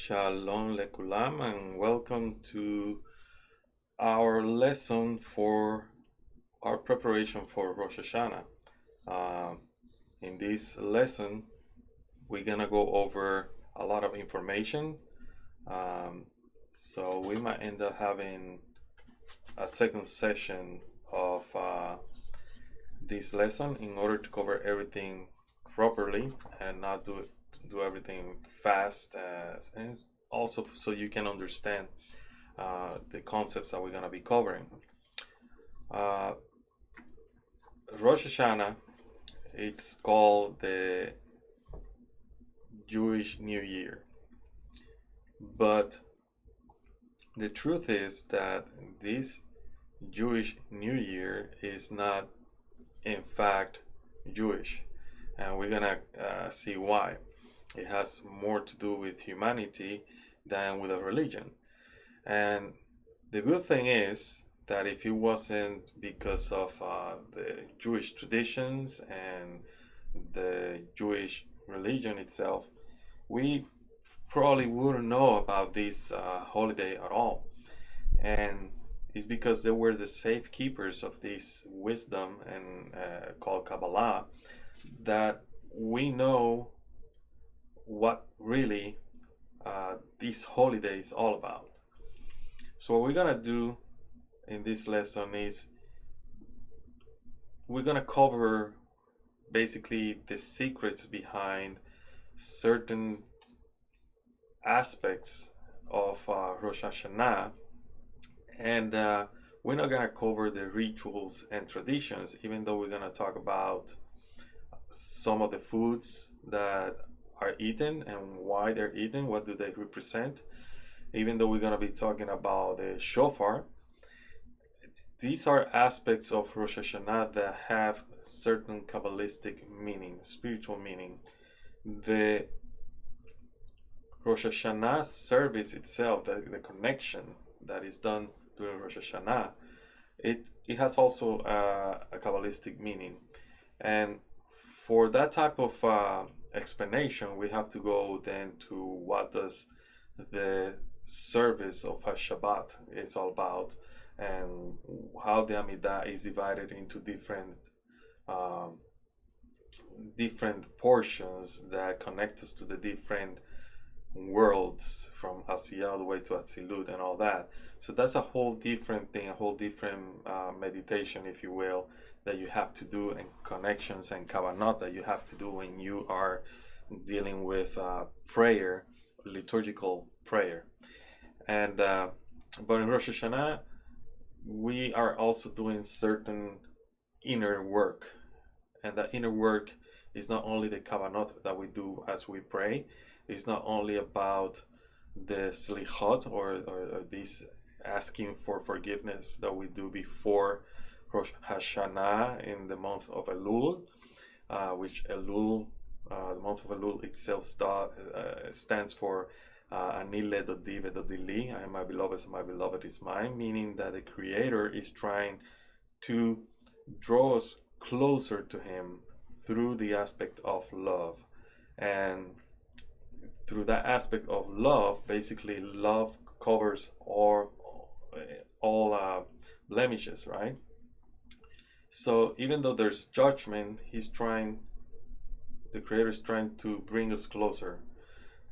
Shalom lekulam and welcome to our lesson for our preparation for Rosh Hashanah. In this lesson, we're gonna go over a lot of information. So we might end up having a second session of this lesson in order to cover everything properly and not do everything fast, and also so you can understand the concepts that we're going to be covering. Rosh Hashanah, it's called the Jewish New Year, but the truth is that this Jewish New Year is not in fact Jewish, and we're gonna see why. It has more to do with humanity than with a religion. And the good thing is that if it wasn't because of the Jewish traditions and the Jewish religion itself, we probably wouldn't know about this holiday at all. And it's because they were the safekeepers of this wisdom and called Kabbalah that we know what really this holiday is all about. So what we're gonna do in this lesson is we're gonna cover basically the secrets behind certain aspects of Rosh Hashanah, and we're not gonna cover the rituals and traditions, even though we're gonna talk about some of the foods that are eaten and why they're eaten, what do they represent. Even though we're going to be talking about the shofar, these are aspects of Rosh Hashanah that have certain Kabbalistic meaning, spiritual meaning. The Rosh Hashanah service itself, the connection that is done during Rosh Hashanah, it has also a Kabbalistic meaning. And for that type of explanation, we have to go then to what does the service of a Shabbat is all about, and how the Amidah is divided into different portions that connect us to the different worlds from Asiyah all the way to Atzilut and all that. So that's a whole different thing, a whole different meditation, if you will, that you have to do, and connections and kavanot that you have to do when you are dealing with prayer, liturgical prayer. And but in Rosh Hashanah, we are also doing certain inner work, and that inner work is not only the kavanot that we do as we pray. It's not only about the slichot or this asking for forgiveness that we do before Rosh Hashanah in the month of Elul, which Elul, the month of Elul itself stands for Anile Dodi Vedodi, I am my beloved and my beloved is mine, meaning that the Creator is trying to draw us closer to Him through the aspect of love. And through that aspect of love, basically love covers all blemishes, right? So even though there's judgment, the Creator is trying to bring us closer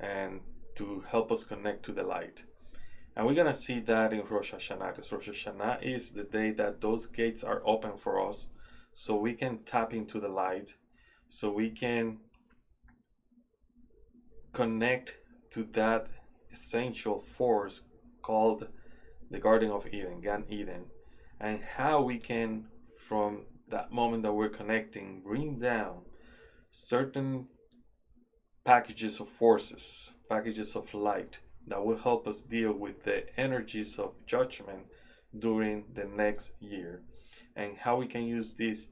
and to help us connect to the light. And we're gonna see that in Rosh Hashanah, because Rosh Hashanah is the day that those gates are open for us, so we can tap into the light, so we can connect to that essential force called the Garden of Eden, Gan Eden, and how we can, from that moment that we're connecting, bring down certain packages of forces, packages of light that will help us deal with the energies of judgment during the next year, and how we can use these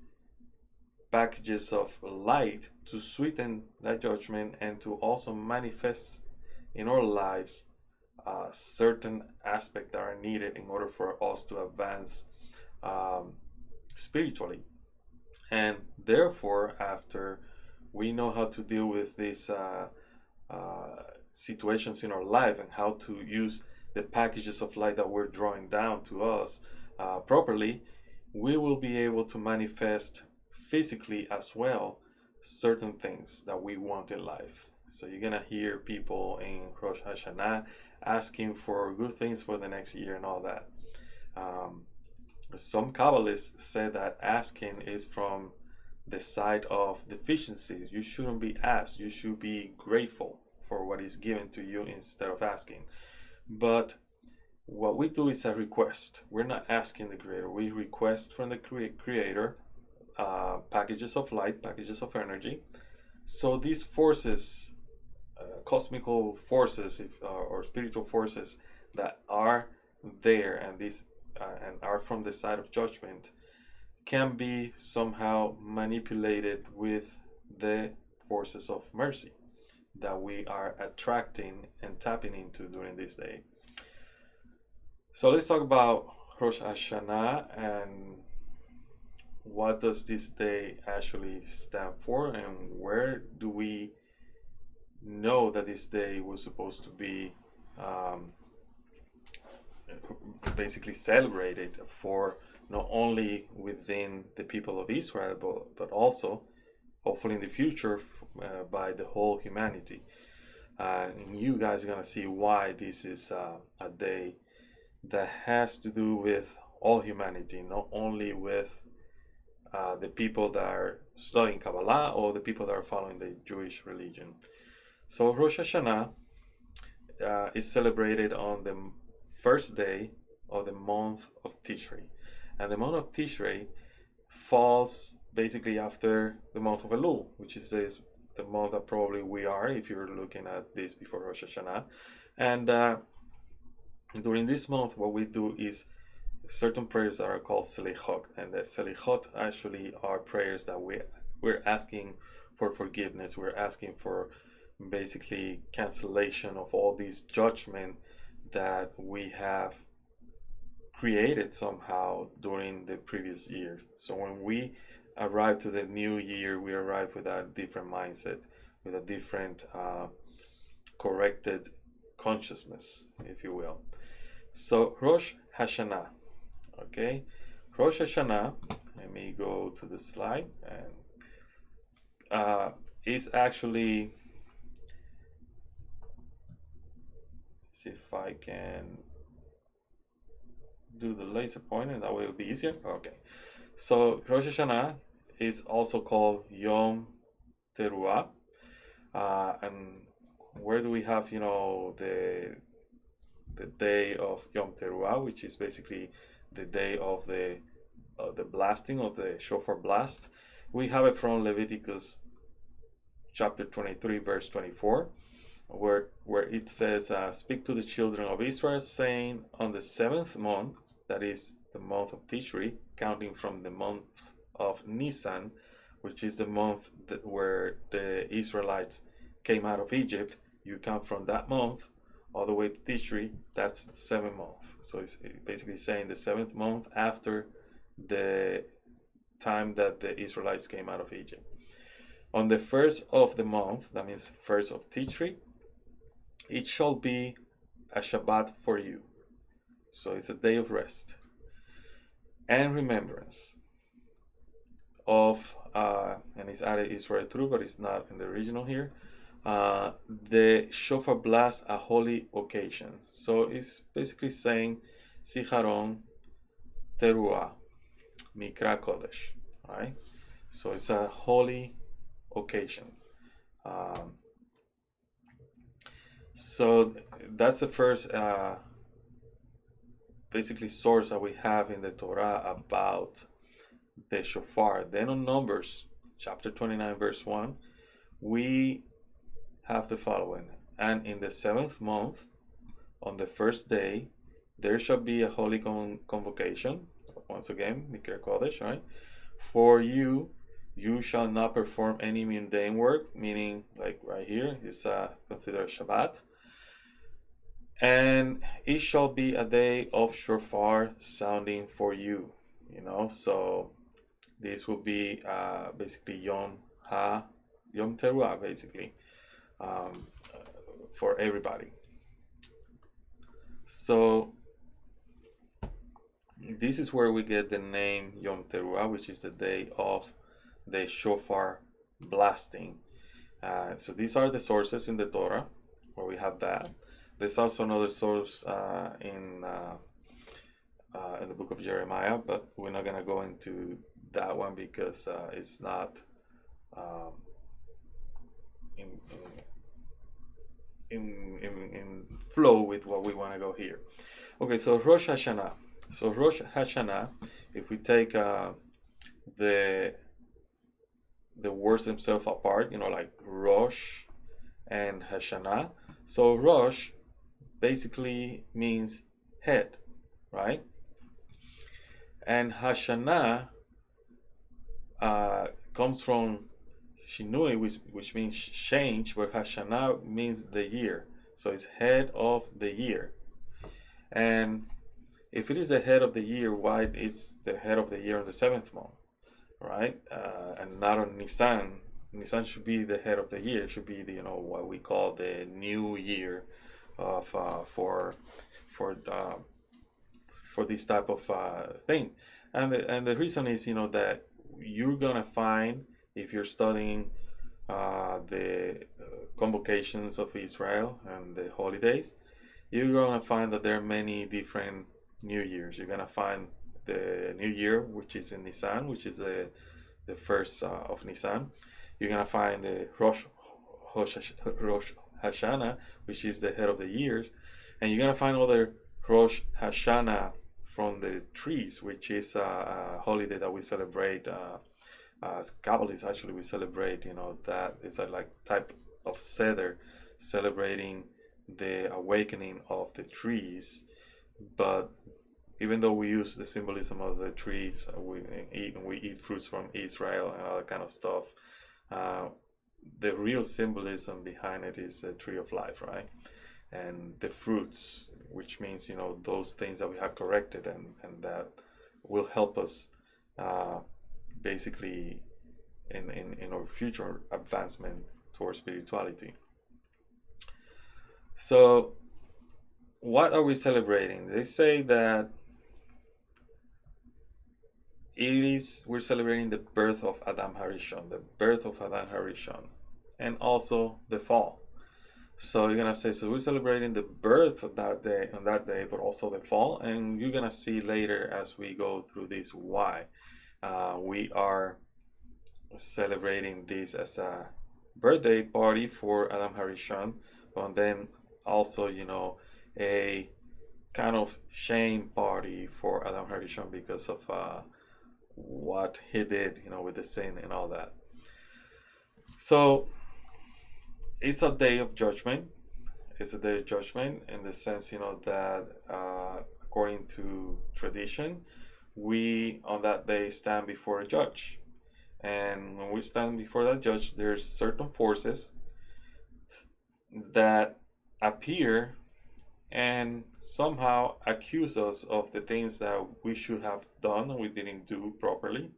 packages of light to sweeten that judgment and to also manifest in our lives certain aspects that are needed in order for us to advance spiritually. And therefore, after we know how to deal with these situations in our life and how to use the packages of light that we're drawing down to us properly, we will be able to manifest physically as well certain things that we want in life. So you're gonna hear people in Rosh Hashanah asking for good things for the next year and all that. Some Kabbalists say that asking is from the side of deficiencies. You shouldn't be asked. You should be grateful for what is given to you instead of asking. But what we do is a request. We're not asking the Creator. We request from the Creator packages of light, packages of energy. So these forces, cosmical forces, or spiritual forces that are there and these and are from the side of judgment, can be somehow manipulated with the forces of mercy that we are attracting and tapping into during this day. So let's talk about Rosh Hashanah and what does this day actually stand for, and where do we know that this day was supposed to be basically celebrated for not only within the people of Israel, but also hopefully in the future by the whole humanity. And you guys are going to see why this is a day that has to do with all humanity, not only with the people that are studying Kabbalah or the people that are following the Jewish religion. So Rosh Hashanah is celebrated on the first day of the month of Tishrei. And the month of Tishrei falls basically after the month of Elul, which is the month that probably we are, if you're looking at this before Rosh Hashanah. And during this month, what we do is certain prayers that are called Selichot. And the Selichot actually are prayers that we're asking for forgiveness. We're asking for basically cancellation of all these judgment that we have created somehow during the previous year. So when we arrive to the new year, we arrive with a different mindset, with a different corrected consciousness, if you will. So Rosh Hashanah, okay? Rosh Hashanah, let me go to the slide, and is actually, see if I can do the laser pointer, that way it will be easier. Okay, so Rosh Hashanah is also called Yom Teruah, and where do we have, the day of Yom Teruah, which is basically the day of the blasting of the shofar blast? We have it from Leviticus chapter 23, verse 24. Where it says, speak to the children of Israel, saying, on the 7th month, that is the month of Tishri, counting from the month of Nisan, which is the month where the Israelites came out of Egypt, you count from that month all the way to Tishri, that's the 7th month. So it's basically saying the 7th month after the time that the Israelites came out of Egypt. On the 1st of the month, that means 1st of Tishri, it shall be a Shabbat for you. So it's a day of rest and remembrance of, and it's added Israel through, but it's not in the original here. The shofar blast, a holy occasion. So it's basically saying Sicharon Teruah Mikra Kodesh. Right? So it's a holy occasion. So that's the first basically source that we have in the Torah about the shofar. Then on Numbers chapter 29 verse 1, we have the following: and in the 7th month, on the first day, there shall be a holy convocation. Once again, Mikra Kodesh, right? For you shall not perform any mundane work, meaning like right here is considered Shabbat. And it shall be a day of shofar sounding for you. So this will be basically Yom Teruah, basically. for everybody. So this is where we get the name Yom Teruah, which is the day of the shofar blasting. So these are the sources in the Torah where we have that. There's also another source in the book of Jeremiah, but we're not going to go into that one because it's not in flow with what we want to go here. Okay, so Rosh Hashanah. So Rosh Hashanah, if we take the words themselves apart, like Rosh and Hashanah. So Rosh basically means head, right? And Hashanah comes from Shinui, which means change, but Hashanah means the year. So it's head of the year. And if it is the head of the year, why is the head of the year on the 7th month, right? And not on Nisan. Nisan should be the head of the year. It should be the, what we call the new year of for this type of thing. And the reason is, that you're gonna find, if you're studying the convocations of Israel and the holidays, you're gonna find that there are many different New Years. You're gonna find the New Year, which is in Nisan, which is the first of Nisan. You're gonna find the Rosh Hashanah, which is the head of the years, and you're gonna find other Rosh Hashanah from the trees, which is a holiday that we celebrate. As Kabbalists, actually, we celebrate, that it's a like type of Seder, celebrating the awakening of the trees. But even though we use the symbolism of the trees, we eat fruits from Israel and all that kind of stuff, the real symbolism behind it is the tree of life, right? And the fruits, which means, those things that we have corrected and that will help us basically in our future advancement towards spirituality. So what are we celebrating? They say that we're celebrating the birth of Adam Harishon, and also the fall. So you're gonna say, so we're celebrating the birth of that day, but also the fall, and you're gonna see later as we go through this why we are celebrating this as a birthday party for Adam Harishon, but then also, a kind of shame party for Adam Harishon because of what he did, with the sin and all that. So it's a day of judgment. It's a day of judgment in the sense, that according to tradition, we on that day stand before a judge. And when we stand before that judge, there's certain forces that appear and somehow accuse us of the things that we should have done and we didn't do properly.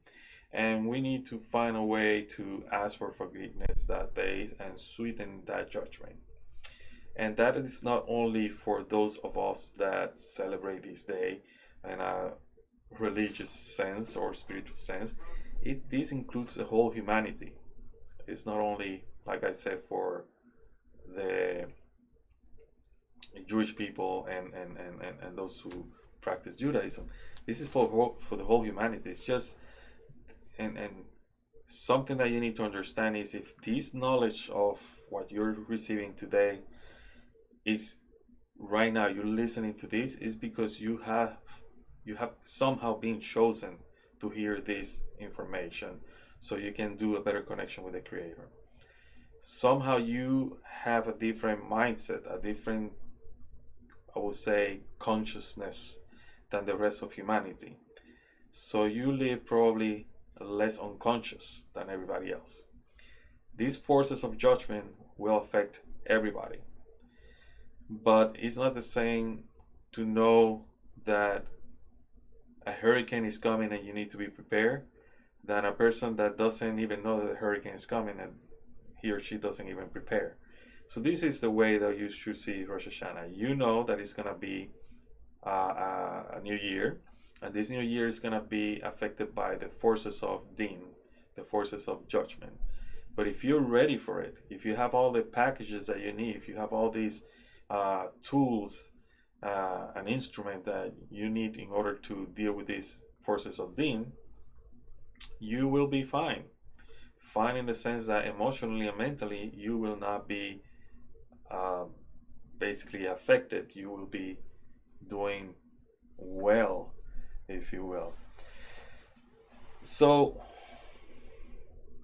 And we need to find a way to ask for forgiveness that day and sweeten that judgment. And that is not only for those of us that celebrate this day in a religious sense or spiritual sense. This includes the whole humanity. It's not only, like I said, for the Jewish people and those who practice Judaism. This is for the whole humanity. It's just and something that you need to understand is, if this knowledge of what you're receiving today is right now, you're listening to this, is because you have somehow been chosen to hear this information so you can do a better connection with the Creator. Somehow you have a different mindset, a different, I would say, consciousness than the rest of humanity. So you live probably less unconscious than everybody else. These forces of judgment will affect everybody. But it's not the same to know that a hurricane is coming and you need to be prepared than a person that doesn't even know that the hurricane is coming and he or she doesn't even prepare. So this is the way that you should see Rosh Hashanah. You know that it's gonna be a new year, and this new year is gonna be affected by the forces of Din, the forces of judgment. But if you're ready for it, if you have all the packages that you need, if you have all these tools, an instrument that you need in order to deal with these forces of Din, you will be fine. Fine in the sense that emotionally and mentally, you will not be basically affected. You will be doing well, if you will. So,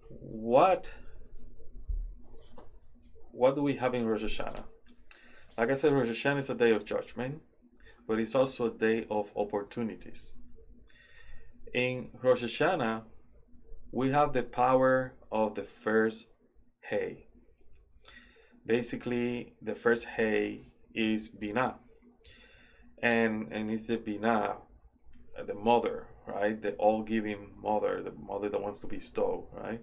what do we have in Rosh Hashanah? Like I said, Rosh Hashanah is a day of judgment, but it's also a day of opportunities. In Rosh Hashanah, we have the power of the first hay. Basically, the first hay is Binah, and it's the Binah, the mother, right? The all-giving mother, the mother that wants to bestow, right?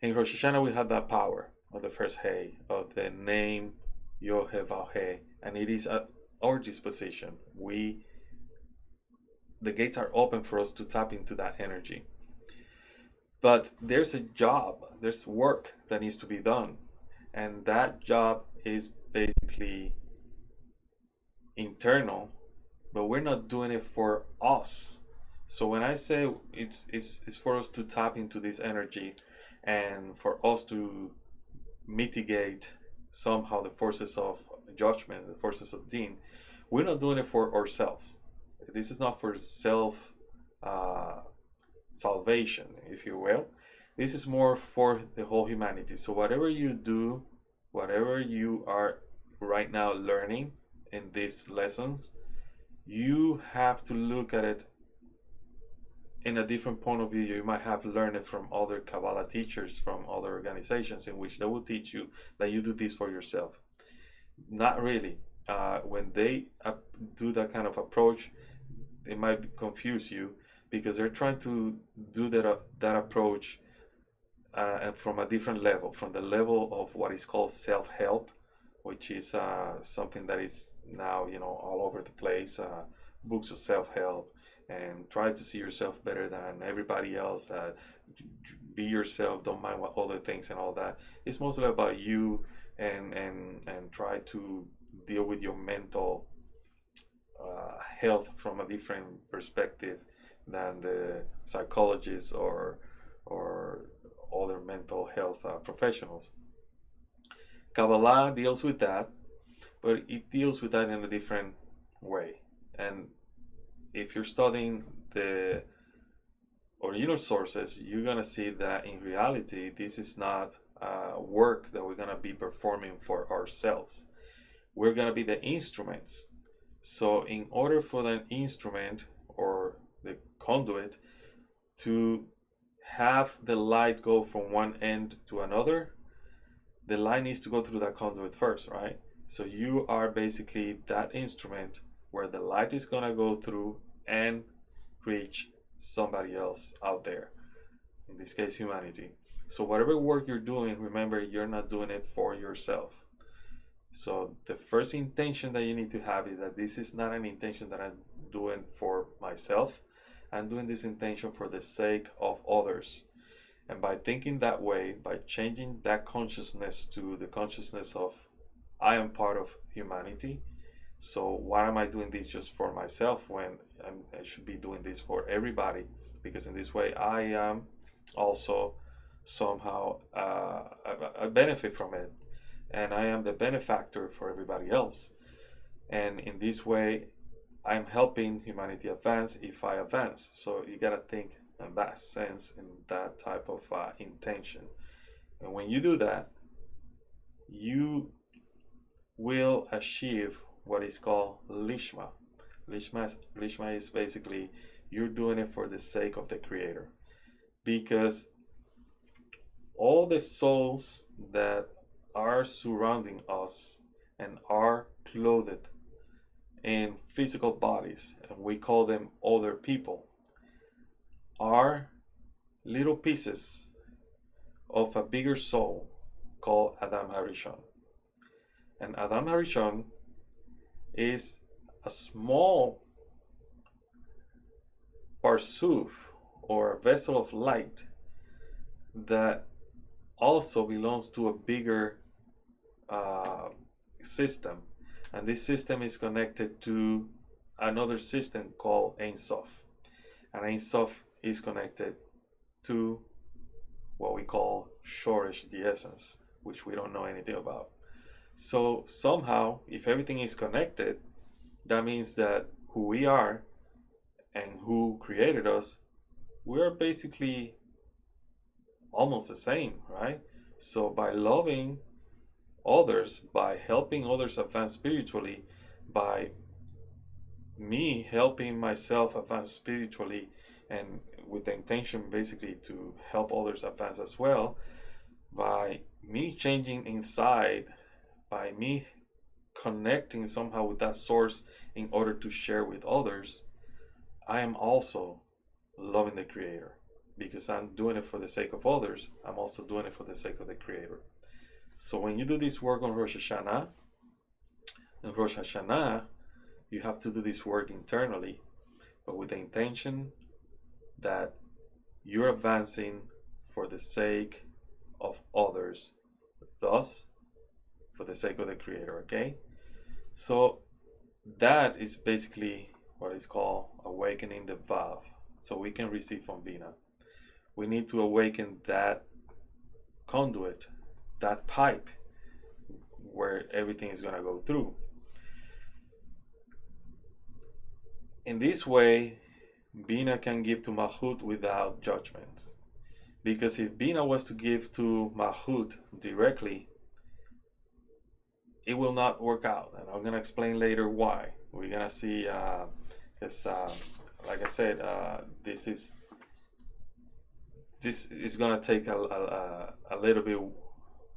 In Rosh Hashanah, we have that power of the first hay, of the name Yod-Heh-Vav-Heh, and it is at our disposition. The gates are open for us to tap into that energy. But there's a job, there's work that needs to be done, and that job is basically internal, but we're not doing it for us. So when I say it's for us to tap into this energy and for us to mitigate somehow the forces of judgment, the forces of Din, we're not doing it for ourselves. This is not for self salvation, if you will. This is more for the whole humanity. So whatever you do, whatever you are right now learning in these lessons, you have to look at it in a different point of view. You might have learned it from other Kabbalah teachers, from other organizations, in which they will teach you that you do this for yourself. Not really. When they do that kind of approach, it might confuse you, because they're trying to do that approach from a different level, from the level of what is called self-help, which is something that is now all over the place. Books of self-help, and try to see yourself better than everybody else. Be yourself. Don't mind what other things and all that. It's mostly about you, and try to deal with your mental health from a different perspective than the psychologists or other mental health professionals. Kabbalah deals with that, but it deals with that in a different way. And if you're studying the original sources, you're going to see that in reality, this is not work that we're going to be performing for ourselves. We're going to be the instruments. So in order for that instrument or the conduit to have the light go from one end to another, the light needs to go through that conduit first, right? So you are basically that instrument where the light is going to go through and reach somebody else out there, in this case humanity. So whatever work you're doing, remember, you're not doing it for yourself. So the first intention that you need to have is that this is not an intention that I'm doing for myself. I'm doing this intention for the sake of others. And by thinking that way, by changing that consciousness to the consciousness of I am part of humanity. So why am I doing this just for myself when I should be doing this for everybody? Because in this way, I am also somehow I benefit from it, and I am the benefactor for everybody else. And in this way, I'm helping humanity advance if I advance. So you gotta think in that sense, in that type of intention. And when you do that, you will achieve what is called lishma. Lishma is basically you're doing it for the sake of the Creator, because all the souls that are surrounding us and are clothed in physical bodies, and we call them other people, are little pieces of a bigger soul called Adam Harishon. And Adam Harishon is a small parsuf, or a vessel of light, that also belongs to a bigger system, and this system is connected to another system called Ein Sof, and Ein Sof is connected to what we call Shoresh, the essence, which we don't know anything about. So somehow, if everything is connected, that means that who we are and who created us, we're basically almost the same, right? So by loving others, by helping others advance spiritually, by me helping myself advance spiritually, and with the intention basically to help others advance as well, by me changing inside, by me connecting somehow with that source in order to share with others, I am also loving the Creator, because I'm doing it for the sake of others. I'm also doing it for the sake of the Creator. So when you do this work on Rosh Hashanah, you have to do this work internally, but with the intention that you're advancing for the sake of others, thus for the sake of the Creator, okay? So that is basically what is called awakening the Vav, so we can receive from Bina. We need to awaken that conduit, that pipe where everything is going to go through. In this way, Bina can give to Malchut without judgment. Because if Bina was to give to Malchut directly, it will not work out. And I'm going to explain later why. We're going to see, because like I said, this is going to take a little bit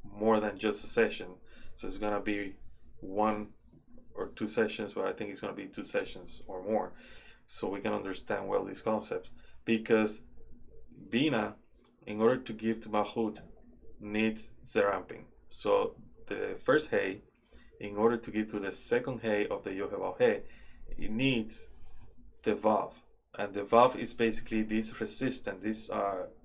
more than just a session. So it's going to be 1 or 2 sessions, but I think it's going to be 2 sessions or more, so we can understand well these concepts. Because Bina, in order to give to Malchut, needs Zeramping. So the first Hey, in order to give to the second Hey of the Yohevah Hey, it needs the Vav. And the Vav is basically this resistant, this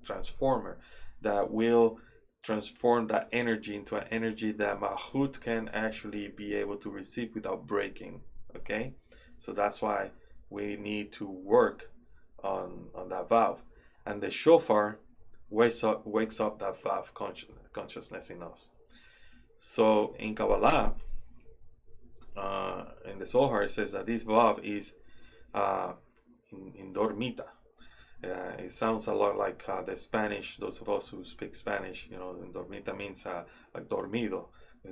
transformer that will transform that energy into an energy that Malchut can actually be able to receive without breaking. Okay, so that's why we need to work on that Vav, and the shofar wakes up that Vav consciousness in us. So in Kabbalah, in the Zohar, it says that this Vav is in dormita. It sounds a lot like the Spanish, those of us who speak Spanish, dormita means like dormido,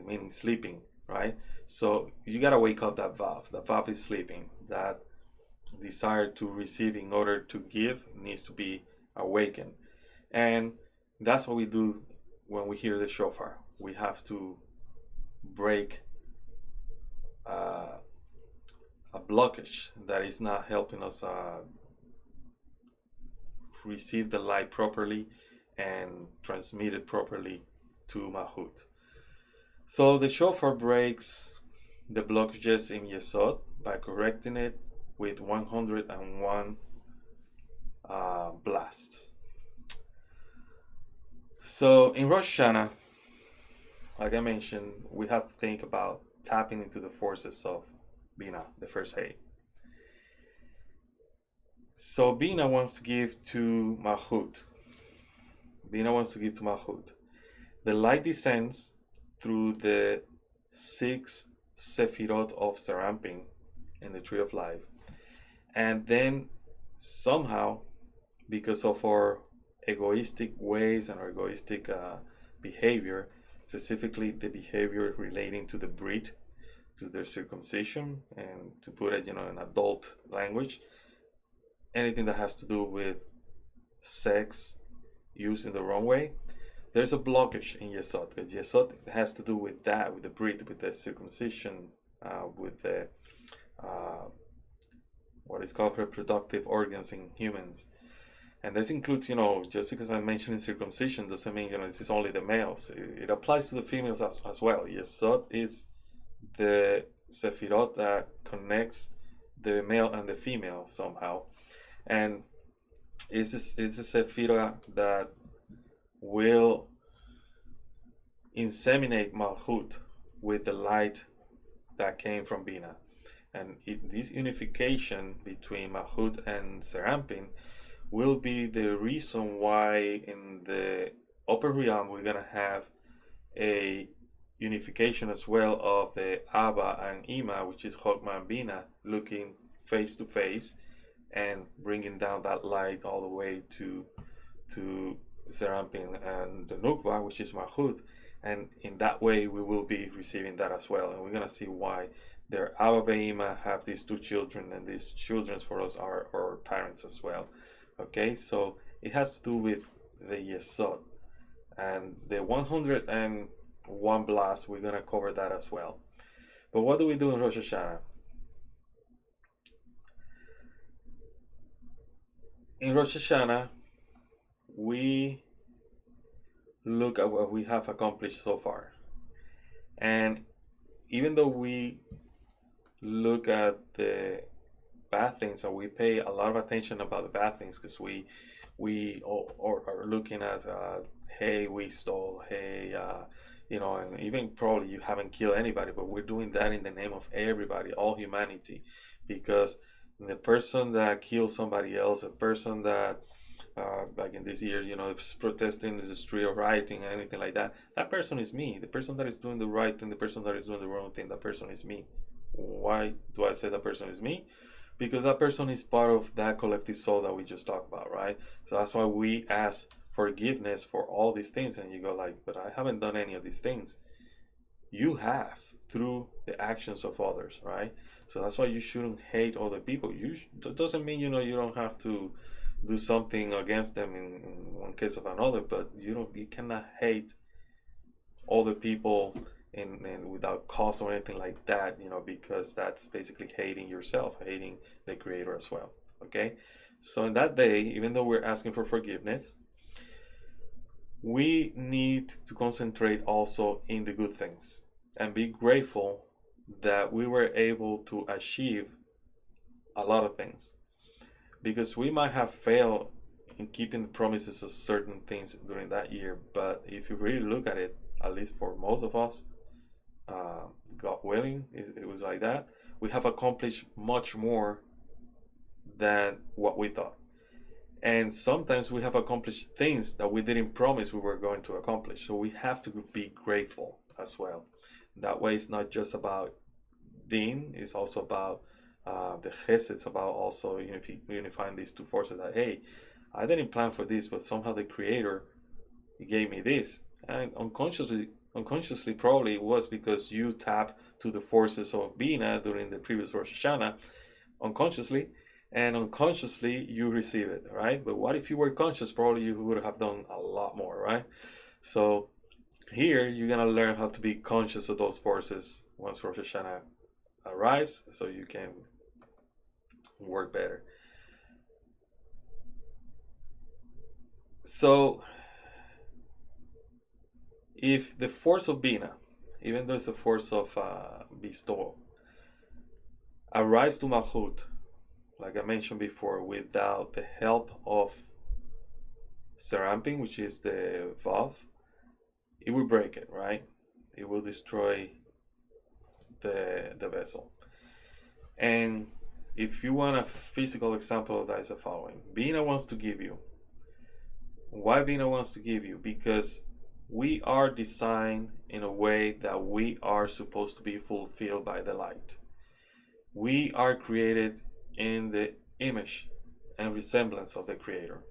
meaning sleeping, right? So you gotta wake up that Vav. The Vav is sleeping. That desire to receive in order to give needs to be awakened. And that's what we do when we hear the shofar. We have to break a blockage that is not helping us receive the light properly and transmit it properly to Malchut. So the shofar breaks the blockages in Yesod by correcting it with 101 blasts. So in Rosh Hashanah, like I mentioned, we have to think about tapping into the forces of Bina, the first Hey. So Bina wants to give to Malchut. The light descends through the 6 Sefirot of Seramping in the Tree of Life. And then somehow, because of our egoistic ways and our egoistic behavior, specifically the behavior relating to the Brit, to their circumcision, and to put it in adult language, anything that has to do with sex used in the wrong way, there's a blockage in Yesod, because Yesod has to do with that, with the Brit, with the circumcision, with the what is called reproductive organs in humans. And this includes, just because I'm mentioning circumcision doesn't mean, this is only the males. It applies to the females as well. Yesod is the Sefirot that connects the male and the female somehow. And it's a Sephirah that will inseminate Malchut with the light that came from Bina. And this unification between Malchut and Serampin will be the reason why in the upper realm we're going to have a unification as well of the Abba and Ima, which is Chokmah and Bina, looking face to face and bringing down that light all the way to Serampin and the Nukva, which is Malchut. And in that way we will be receiving that as well. And we're going to see why their Abba and Ima have these two children, and these children for us are our parents as well. Okay, so it has to do with the Yesod. And the 101 blast, we're going to cover that as well. But what do we do in Rosh Hashanah? In Rosh Hashanah, we look at what we have accomplished so far. And even though we look at the bad things and we pay a lot of attention about the bad things, because we are looking at hey, we stole, hey, and even probably you haven't killed anybody, but we're doing that in the name of everybody, all humanity, because the person that kills somebody else, a person that like in this year, is protesting in the street or rioting or anything like that, that person is me. The person that is doing the right thing, the person that is doing the wrong thing, that person is me. Why do I say that person is me? Because that person is part of that collective soul that we just talked about, right? So that's why we ask forgiveness for all these things. And you go like, but I haven't done any of these things. You have, through the actions of others, right? So that's why you shouldn't hate other people. That doesn't mean, you don't have to do something against them in one case of another, but you cannot hate other people and without cause or anything like that, because that's basically hating yourself, hating the Creator as well. Okay, so in that day, even though we're asking for forgiveness, we need to concentrate also in the good things and be grateful that we were able to achieve a lot of things, because we might have failed in keeping the promises of certain things during that year. But if you really look at it, at least for most of us, God willing, it was like that, we have accomplished much more than what we thought. And sometimes we have accomplished things that we didn't promise we were going to accomplish. So we have to be grateful as well. That way, it's not just about Din, it's also about the Chesed. It's about also unifying these two forces. That, hey, I didn't plan for this, but somehow the Creator gave me this. And unconsciously probably it was because you tap to the forces of Bina during the previous Rosh Hashanah, unconsciously, and unconsciously you receive it, right? But what if you were conscious? Probably you would have done a lot more, right? So here you're gonna learn how to be conscious of those forces once Rosh Hashanah arrives, so you can work better. So if the force of Bina, even though it's a force of bestowal, arrives to Malchut, like I mentioned before, without the help of Serampin, which is the Vav, it will break it, right? It will destroy the vessel. And if you want a physical example of that, is the following. Bina wants to give you. Why Bina wants to give you? Because we are designed in a way that we are supposed to be fulfilled by the light. We are created in the image and resemblance of the Creator.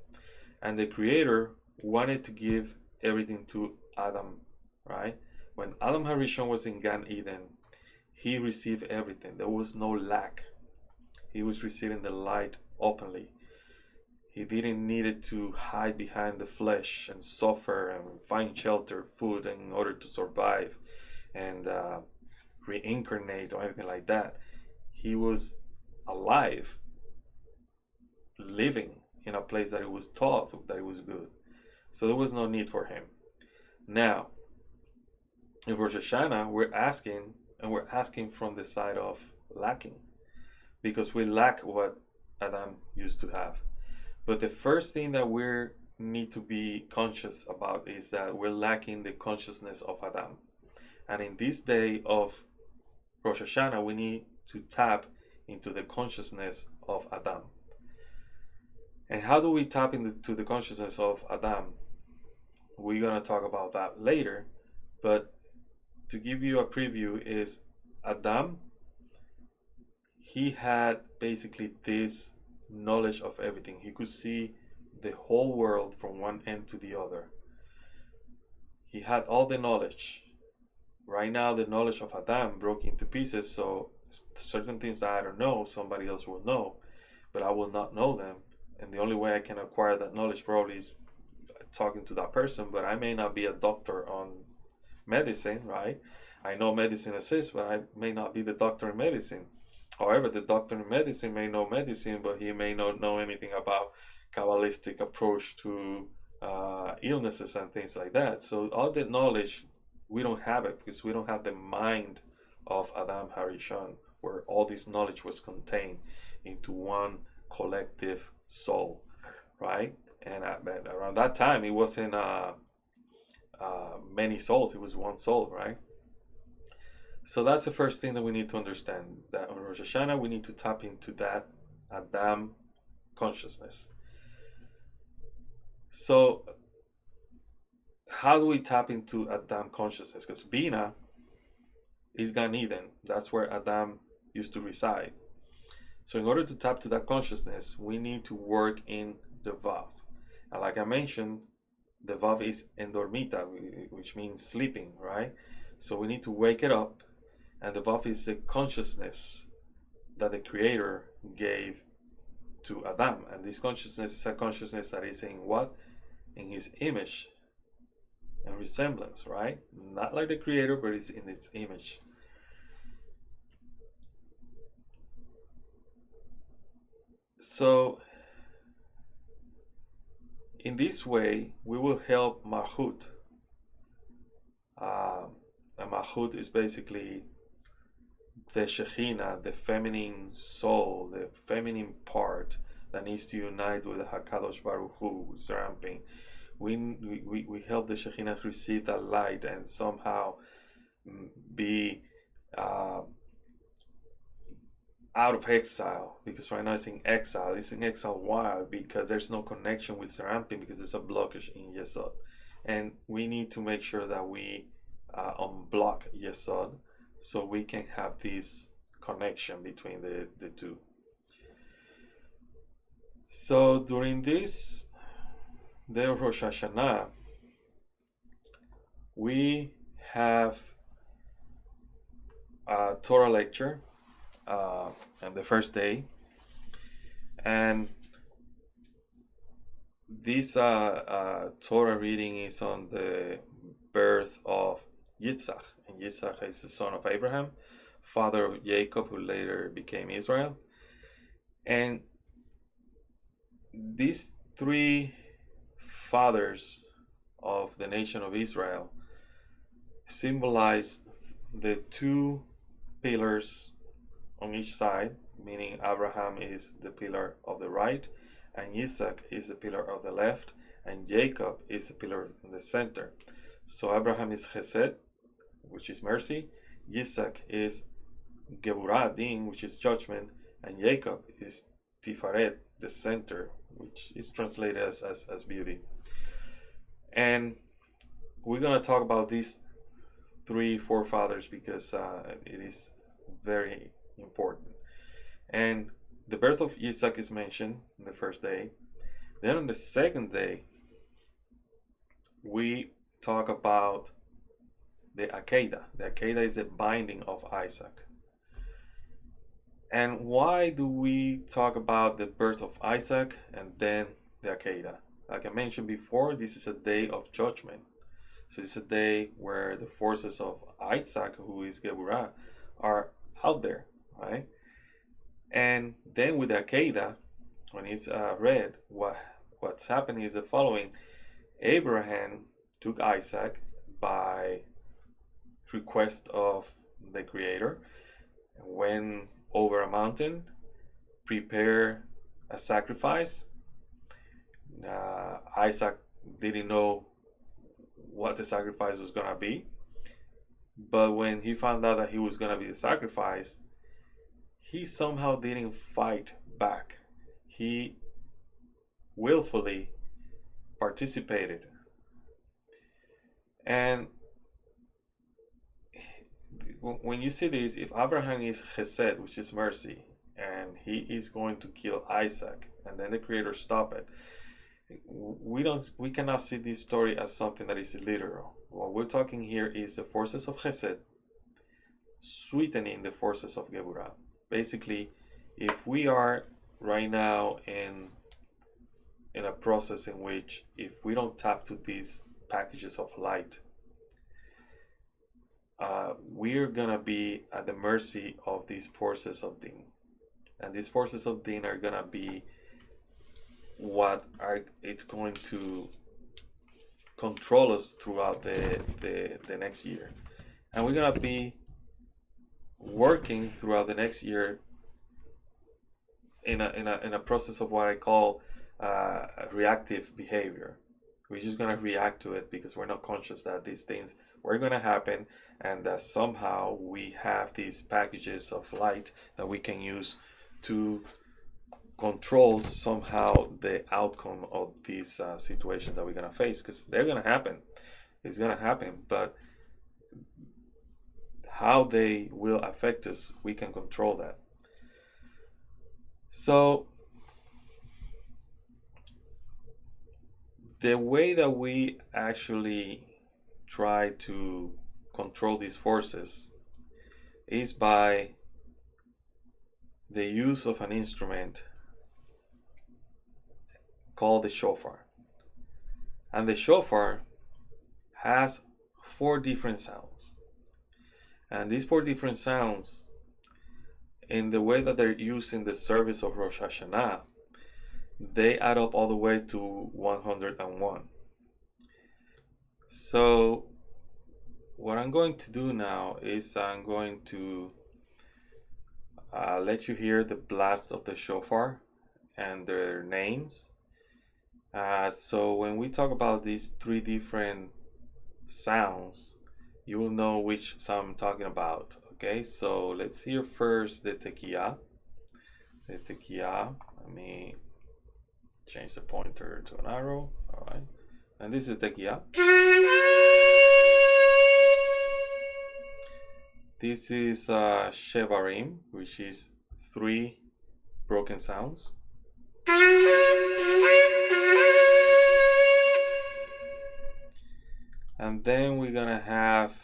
And the Creator wanted to give everything to Adam, right? When Adam Harishon was in Gan Eden, he received everything. There was no lack. He was receiving the light openly. He didn't need to hide behind the flesh and suffer and find shelter, food in order to survive and reincarnate or anything like that. He was alive, living in a place that it was taught that it was good. So there was no need for him. Now, in Rosh Hashanah, we're asking and we're asking from the side of lacking, because we lack what Adam used to have. But the first thing that we need to be conscious about is that we're lacking the consciousness of Adam. And in this day of Rosh Hashanah, we need to tap into the consciousness of Adam. And how do we tap into the consciousness of Adam? We're going to talk about that later. But to give you a preview is Adam, he had basically this knowledge of everything. He could see the whole world from one end to the other. He had all the knowledge. Right now, the knowledge of Adam broke into pieces, so certain things that I don't know, somebody else will know, but I will not know them. And the only way I can acquire that knowledge probably is talking to that person, but I may not be a doctor on medicine, right? I know medicine exists, but I may not be the doctor in medicine. However, the doctor in medicine may know medicine, but he may not know anything about Kabbalistic approach to illnesses and things like that. So all the knowledge, we don't have it because we don't have the mind of Adam Harishon, where all this knowledge was contained into one collective soul, right? And around that time, it wasn't many souls; it was one soul, right? So that's the first thing that we need to understand, that on Rosh Hashanah we need to tap into that Adam consciousness. So how do we tap into Adam consciousness? Because Bina is Gan Eden. That's where Adam used to reside. So in order to tap to that consciousness, we need to work in the Vav. And like I mentioned, the Vav is endormita, which means sleeping, right? So we need to wake it up. And the Vav is the consciousness that the Creator gave to Adam. And this consciousness is a consciousness that is in what? In His image and resemblance, right? Not like the Creator, but it's in its image. So, in this way, we will help Mahut. And Mahut is basically the Shekhinah, the feminine soul, the feminine part that needs to unite with the Hakadosh Baruch Hu, Zerampin. We help the Shekhinah receive that light and somehow be out of exile, because right now it's in exile. It's in exile. Why? Because there's no connection with Serampin, because there's a blockage in Yesod. And we need to make sure that we unblock Yesod so we can have this connection between the two. So during this day of Rosh Hashanah, we have a Torah lecture on the first day, and this Torah reading is on the birth of Yitzhak, and Yitzhak is the son of Abraham, father of Jacob, who later became Israel. And these three fathers of the nation of Israel symbolize the two pillars on each side, meaning Abraham is the pillar of the right, and Isaac is the pillar of the left, and Jacob is the pillar in the center. So Abraham is Chesed, which is mercy, Isaac is Geburah, Din, which is judgment, and Jacob is Tifaret, the center, which is translated as beauty. And we're going to talk about these three forefathers because it is very important. And the birth of Isaac is mentioned in the first day. Then on the second day, we talk about the Akedah. The Akedah is the binding of Isaac. And why do we talk about the birth of Isaac and then the Akedah? Like I mentioned before, this is a day of judgment. So it's a day where the forces of Isaac, who is Geburah, are out there, right? And then with the Akedah, when it's read, what's happening is the following. Abraham took Isaac by request of the Creator, went over a mountain, prepare a sacrifice. Isaac didn't know what the sacrifice was going to be, but when he found out that he was going to be the sacrifice, he somehow didn't fight back. He willfully participated. And when you see this, if Abraham is chesed, which is mercy, and he is going to kill Isaac, and then the Creator stop it, we cannot see this story as something that is literal. What we're talking here is the forces of chesed sweetening the forces of Geburah. Basically, if we are right now in a process in which, if we don't tap to these packages of light, we're gonna be at the mercy of these forces of Din, and these forces of Din are gonna be it's going to control us throughout the next year, and we're gonna be working throughout the next year in a process of what I call reactive behavior. We're just gonna react to it because we're not conscious that these things were gonna happen, and that somehow we have these packages of light that we can use to control somehow the outcome of these situations that we're gonna face, because they're gonna happen. It's gonna happen, but how they will affect us, we can control that. So the way that we actually try to control these forces is by the use of an instrument called the shofar. And the shofar has 4 different sounds. And these 4 different sounds, in the way that they're used in the service of Rosh Hashanah, they add up all the way to 101. So what I'm going to do now is I'm going to let you hear the blast of the shofar and their names. So when we talk about these 3 different sounds, you will know which sound I'm talking about. Okay, so let's hear first the tekiah. The tekiah, let me change the pointer to an arrow. All right, and this is tekiah. This is shevarim, which is 3 broken sounds. And then we're gonna have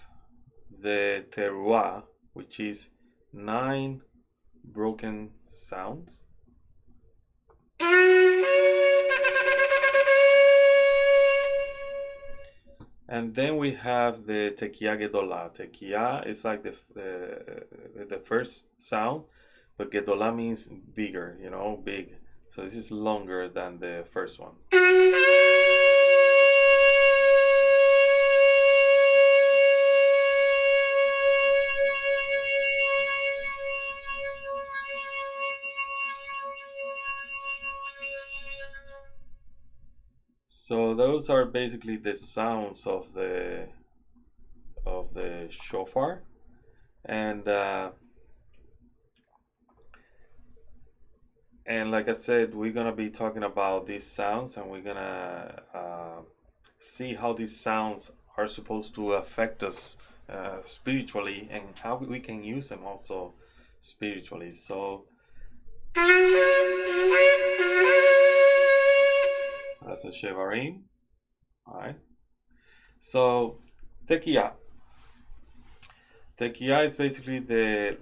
the teruah, which is 9 broken sounds. And then we have the tekiah gedolah. Tekiah is like the first sound, but gedolah means bigger, big. So this is longer than the first one. So those are basically the sounds of the shofar, and like I said, we're gonna be talking about these sounds, and we're gonna see how these sounds are supposed to affect us spiritually, and how we can use them also spiritually. So that's a shevarim. All right. So tekiah. Tekiah is basically the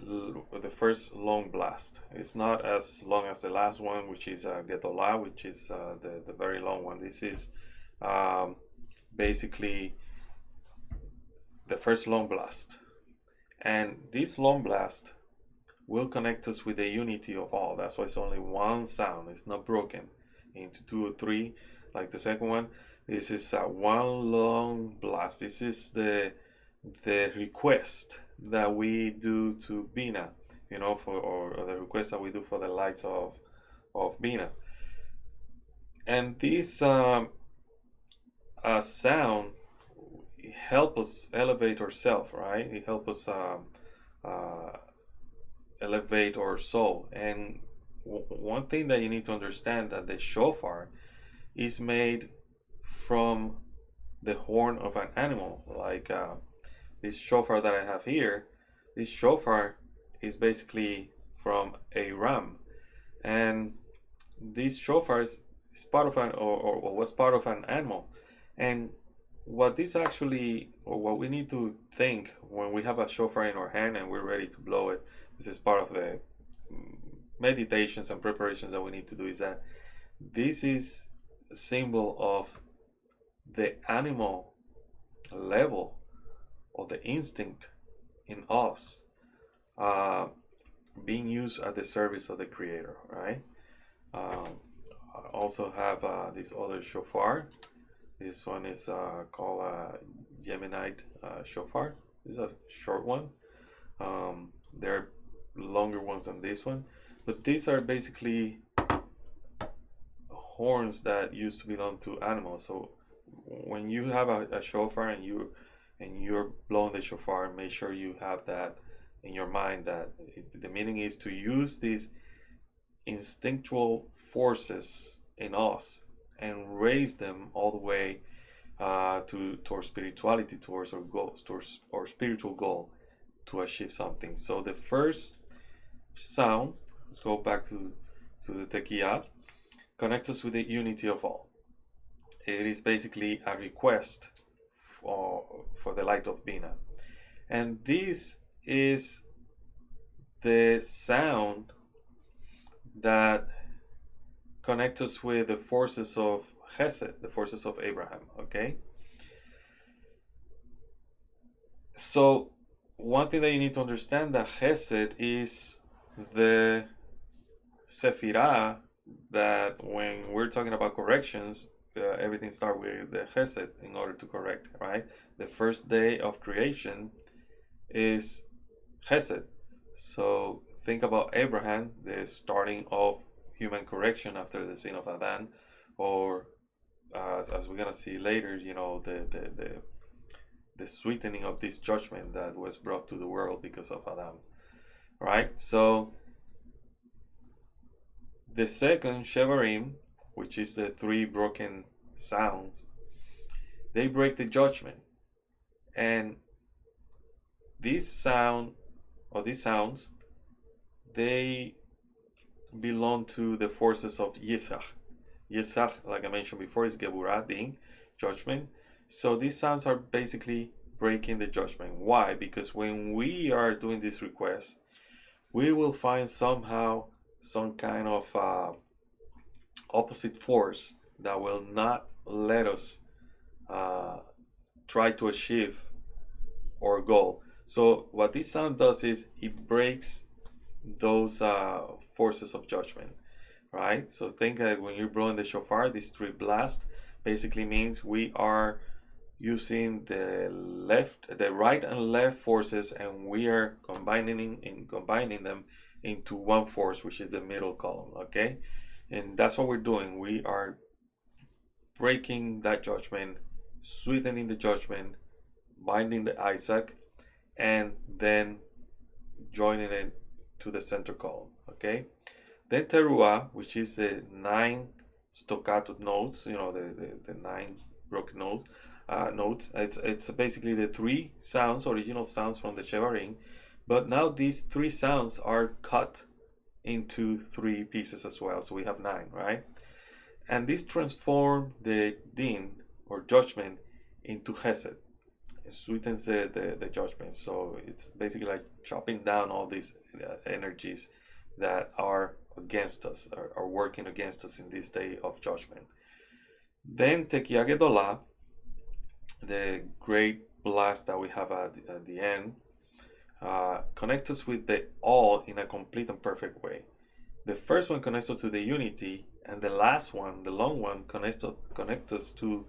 first long blast. It's not as long as the last one, which is gedolah, which is the very long one. This is basically the first long blast, and this long blast will connect us with the unity of all. That's why it's only one sound. It's not broken into 2 or 3 like the second one. This is one long blast. This is the the request that we do to Bina, or the request that we do for the lights of Bina. And this sound help us elevate ourselves, right? It help us uh, elevate our soul. And one thing that you need to understand, that the shofar is made from the horn of an animal, like this shofar that I have here. This shofar is basically from a ram, and this shofar is part of or was part of an animal. And what this actually, or what we need to think when we have a shofar in our hand and we're ready to blow it, this is part of the meditations and preparations that we need to do, is that this is a symbol of the animal level or the instinct in us uh, being used at the service of the Creator, right? I also have this other shofar. This one is called Yemenite shofar. This is a short one. There are longer ones than this one, but these are basically horns that used to belong to animals. So when you have a shofar and you're blowing the shofar, make sure you have that in your mind, that the meaning is to use these instinctual forces in us and raise them all the way towards spirituality, towards our goals, towards our spiritual goal, to achieve something. So the first sound, let's go back to the tekiah, connects us with the unity of all. It is basically a request for the light of Bina. And this is the sound that connects us with the forces of Chesed, the forces of Abraham, okay? So one thing that you need to understand, that Chesed is the Sephirah, that when we're talking about corrections, everything starts with the Chesed in order to correct, right? The first day of creation is Chesed. So think about Abraham, the starting of human correction after the sin of Adam, or as we're gonna see later, the sweetening of this judgment that was brought to the world because of Adam, right? So the second Shevarim, which is the three broken sounds, they break the judgment, and this sound, or these sounds, they belong to the forces of Yitzhak. Yitzhak, like I mentioned before, is Geburah, Din, judgment. So these sounds are basically breaking the judgment. Why? Because when we are doing this request, we will find somehow some kind of opposite force that will not let us try to achieve our goal. So what this sound does is it breaks those forces of judgment, right? So think that when you're blowing the shofar, this three blast basically means we are using the right and left forces, and we are combining them into one force, which is the middle column, okay? And that's what we're doing. We are breaking that judgment, sweetening the judgment, binding the Isaac, and then joining it to the center column, okay? Then teruah, which is the 9 staccato notes, the 9 broken notes. It's basically the three sounds, original sounds from the Shevarim, but now these three sounds are cut into three pieces as well. So we have 9, right? And this transforms the din, or judgment, into chesed. It sweetens the judgment. So it's basically like chopping down all these energies that are against us, are working against us in this day of judgment. Then Tekiah Gedolah, the great blast that we have at the end, connects us with the all in a complete and perfect way. The first one connects us to the unity, and the last one, the long one, connects us to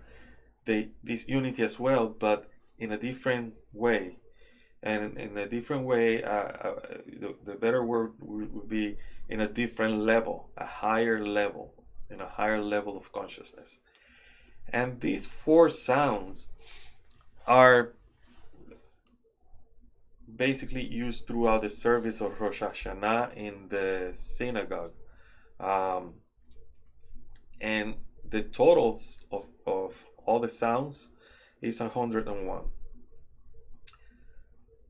this unity as well, but in a different way. And in a different way, the better word would be in a different level, a higher level, in a higher level of consciousness. And these four sounds are basically used throughout the service of Rosh Hashanah in the synagogue. Um, and the totals of all the sounds is 101.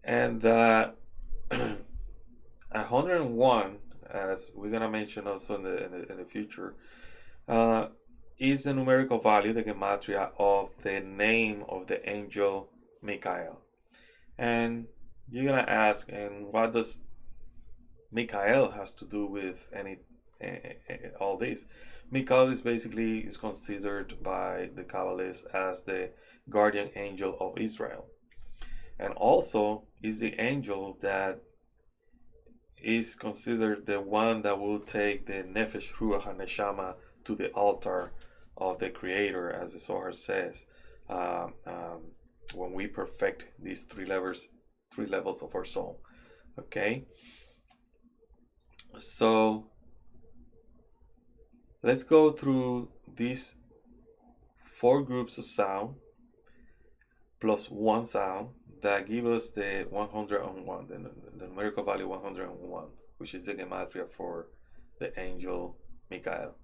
And 101, as we're gonna mention also in the future, is the numerical value, the gematria of the name of the angel Michael. And you're gonna ask, and what does Michael has to do with all this? Michael is considered by the Kabbalists as the guardian angel of Israel, and also is the angel that is considered the one that will take the nefesh, ruach, and neshama to the altar of the Creator, as the Zohar says. When we perfect these three levels of our soul. Okay, so let's go through these four groups of sound plus one sound that give us the 101, the numerical value 101, which is the gematria for the angel Michael.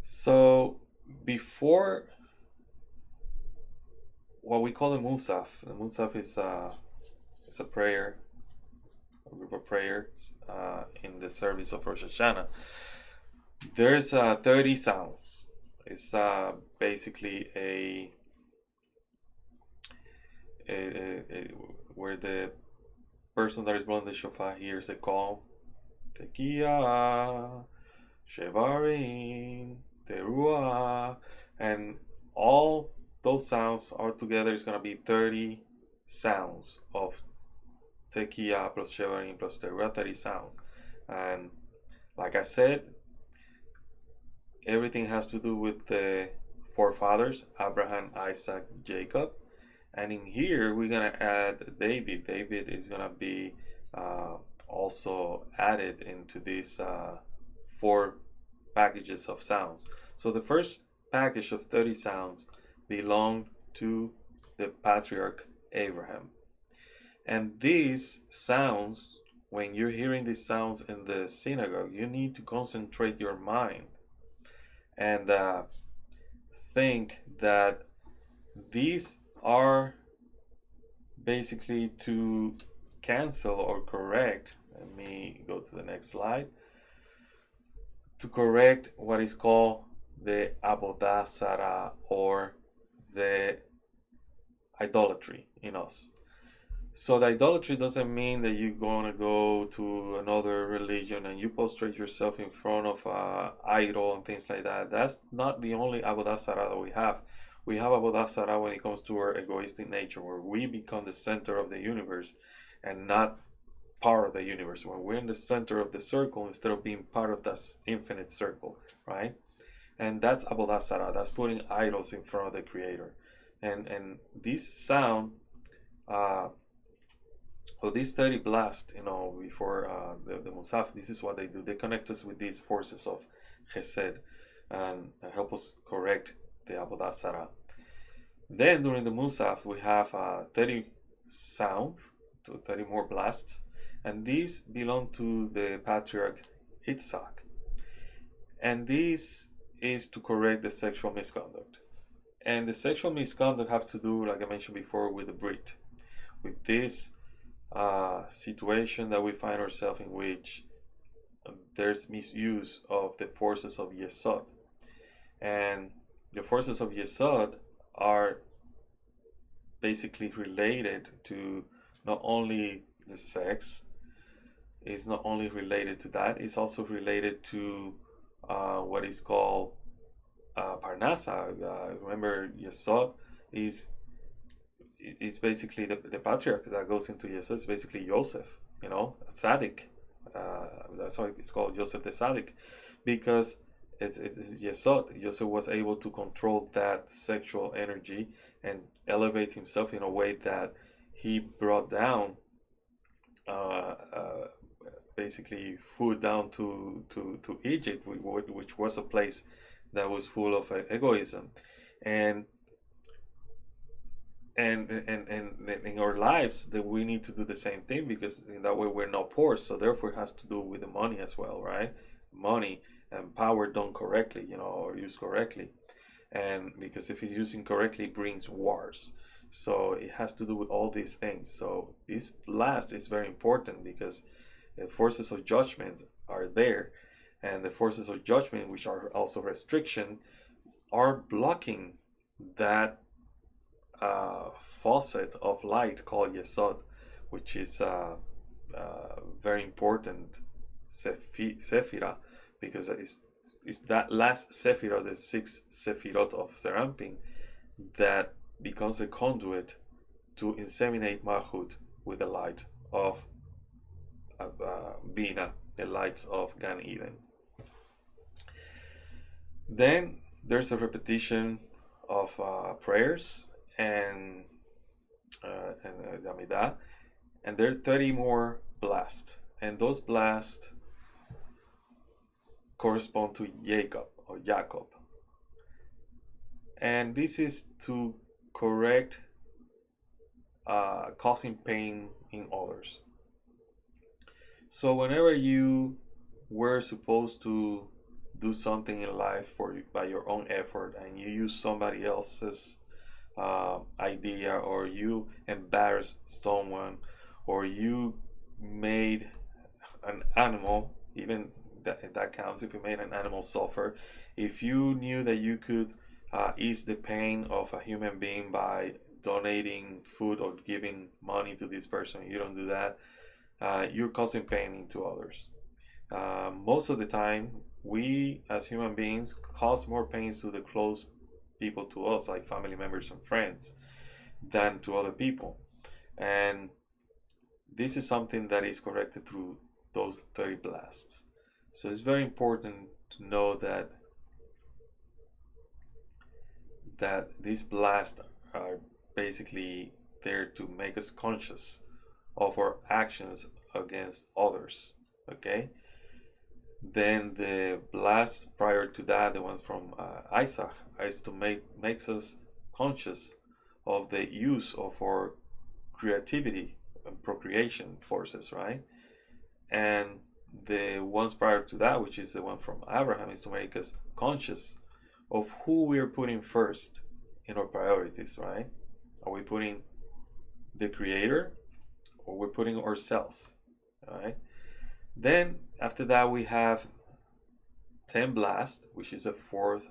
So before what we call the Musaf is a prayer, a group of prayers in the service of Rosh Hashanah. There's 30 sounds. It's basically a where the person that is blowing the shofar hears a call, Tekiah, Shevarim, Teruah, and all those sounds all together is going to be 30 sounds of Tekiah plus Shevarim plus Teruah, 30 sounds. And like I said, everything has to do with the forefathers, Abraham, Isaac, Jacob. And in here, we're going to add David. David is going to be also added into these four packages of sounds. So the first package of 30 sounds belong to the patriarch Abraham. And these sounds, when you're hearing these sounds in the synagogue, you need to concentrate your mind and think that these are basically to cancel or correct. Let me go to the next slide. To correct what is called the Avodah Zarah, or the idolatry in us. So the idolatry doesn't mean that you're going to go to another religion and you prostrate yourself in front of an idol and things like that. That's not the only Avodah Zarah that we have. We have Avodah Zarah when it comes to our egoistic nature, where we become the center of the universe and not part of the universe. When we're in the center of the circle instead of being part of that infinite circle, right? And that's Avodah Zarah. That's putting idols in front of the Creator. And this sound, these 30 blasts, before the Musaf, this is what they do. They connect us with these forces of Chesed and help us correct the Avodah Zarah. Then during the Musaf, we have 30 sound, 30 more blasts, and these belong to the patriarch Yitzhak. And this is to correct the sexual misconduct. And the sexual misconduct have to do, like I mentioned before, with the Brit, with this situation that we find ourselves in, which there's misuse of the forces of Yesod. And the forces of Yesod are basically related to not only the sex, it's not only related to that, it's also related to what is called Parnasa. Remember, Yesod is basically the patriarch that goes into Yesod. It's basically Joseph, Tzaddik. That's why it's called Joseph the Tzaddik, because it's Yesod. Yosef was able to control that sexual energy and elevate himself in a way that he brought down uh, uh, basically food down to Egypt, which was a place that was full of egoism. And and in our lives that we need to do the same thing, because in that way we're not poor, so therefore it has to do with the money as well, right? Money and power done correctly, or used correctly. And because if it's used incorrectly, it brings wars. So it has to do with all these things. So this last is very important, because the forces of judgment are there, and the forces of judgment, which are also restriction, are blocking that faucet of light called Yesod, which is very important sephira, because it's that last sephira, the six sephirot of Serampin, that becomes a conduit to inseminate Malchut with the light of Bina, the lights of Gan Eden. Then there's a repetition of prayers and Amidah, and there are 30 more blasts, and those blasts correspond to Jacob, and this is to correct causing pain in others. So whenever you were supposed to do something in life by your own effort, and you use somebody else's idea, or you embarrass someone, or you made an animal, even that counts, if you made an animal suffer, if you knew that you could ease the pain of a human being by donating food or giving money to this person, you don't do that, you're causing pain into others. Most of the time, we as human beings cause more pains to the close people to us, like family members and friends, than to other people. And this is something that is corrected through those 30 blasts. So it's very important to know that these blasts are basically there to make us conscious of our actions against others. Okay? Then the blast prior to that, the ones from Isaac, is to makes us conscious of the use of our creativity and procreation forces, right? And the ones prior to that, which is the one from Abraham, is to make us conscious of who we are putting first in our priorities, right? Are we putting the Creator, or we're putting ourselves, right? Then after that we have 10 blast, which is a fourth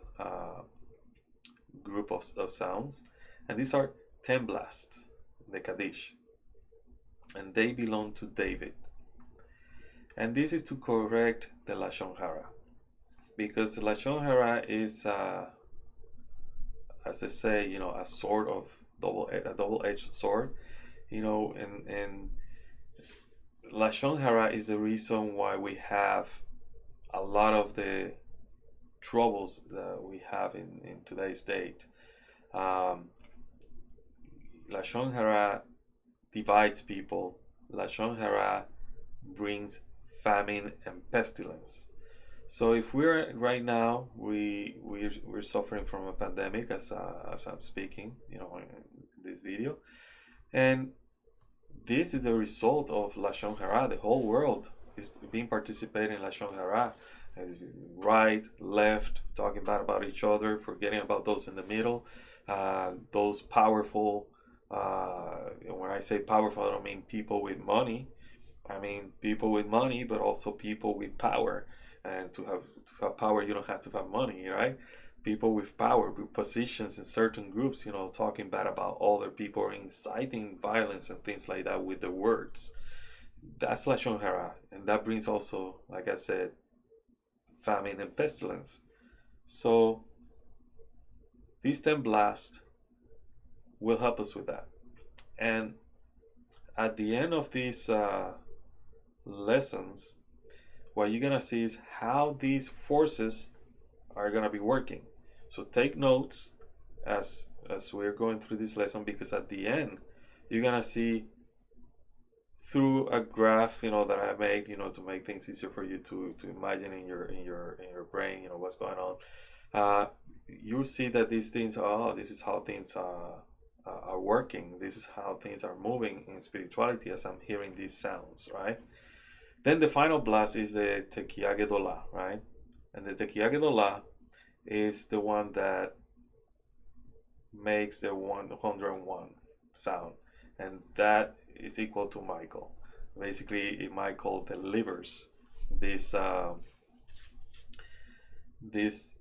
group of sounds, and these are 10 blasts, the Kaddish, and they belong to David. And this is to correct the Lashon Hara, because the Lashon Hara is, as they say, a sword of a double-edged sword, and Lashon Hara is the reason why we have a lot of the troubles that we have in today's date. Lashon Hara divides people. Lashon Hara brings famine and pestilence. So if we're right now, we're suffering from a pandemic, as I'm speaking, in this video, and this is a result of Lashon Hara. The whole world is being participating in Lashon Hara, right, left, talking bad about each other, forgetting about those in the middle, those powerful. When I say powerful, I don't mean people with money. I mean people with money, but also people with power. And to have power, you don't have to have money, right? People with power, with positions in certain groups, talking bad about other people, or inciting violence and things like that with the words. That's Lashon Hara, and that brings also, like I said, famine and pestilence. So these 10 blasts will help us with that. And at the end of these lessons, what you're gonna see is how these forces are gonna be working. So take notes as we're going through this lesson, because at the end you're gonna see through a graph, that I made, to make things easier for you to imagine in your brain, what's going on. You'll see that these things this is how things are working. This is how things are moving in spirituality as I'm hearing these sounds, right? Then the final blast is the Tekiah Gedolah, right? And the Tekiah Gedolah is the one that makes the 101 sound, and that is equal to Michael. Basically, Michael delivers this this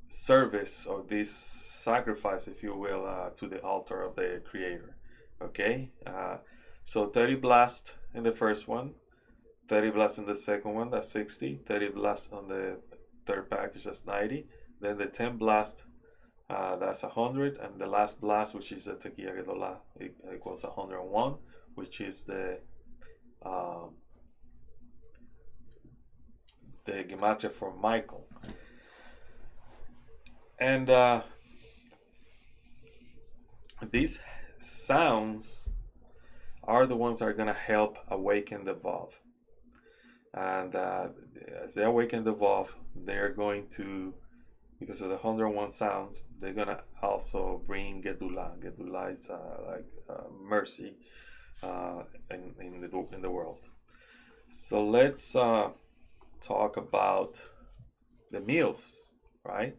service, or this sacrifice, if you will, to the altar of the Creator. Okay, so 30 blast in the first one, 30 blast in the second one, that's 60. 30 blast on the third package, that's 90. Then the 10 blast, that's 100, and the last blast, which is the Tekiah Gedolah, equals 101, which is the gematria for Michael. And these sounds are the ones that are going to help awaken the Vav. And as they awaken the Vav, they're going to, because of the 101 sounds, they're going to also bring Gedulah. Gedulah is like mercy in the world. So let's talk about the meals, right?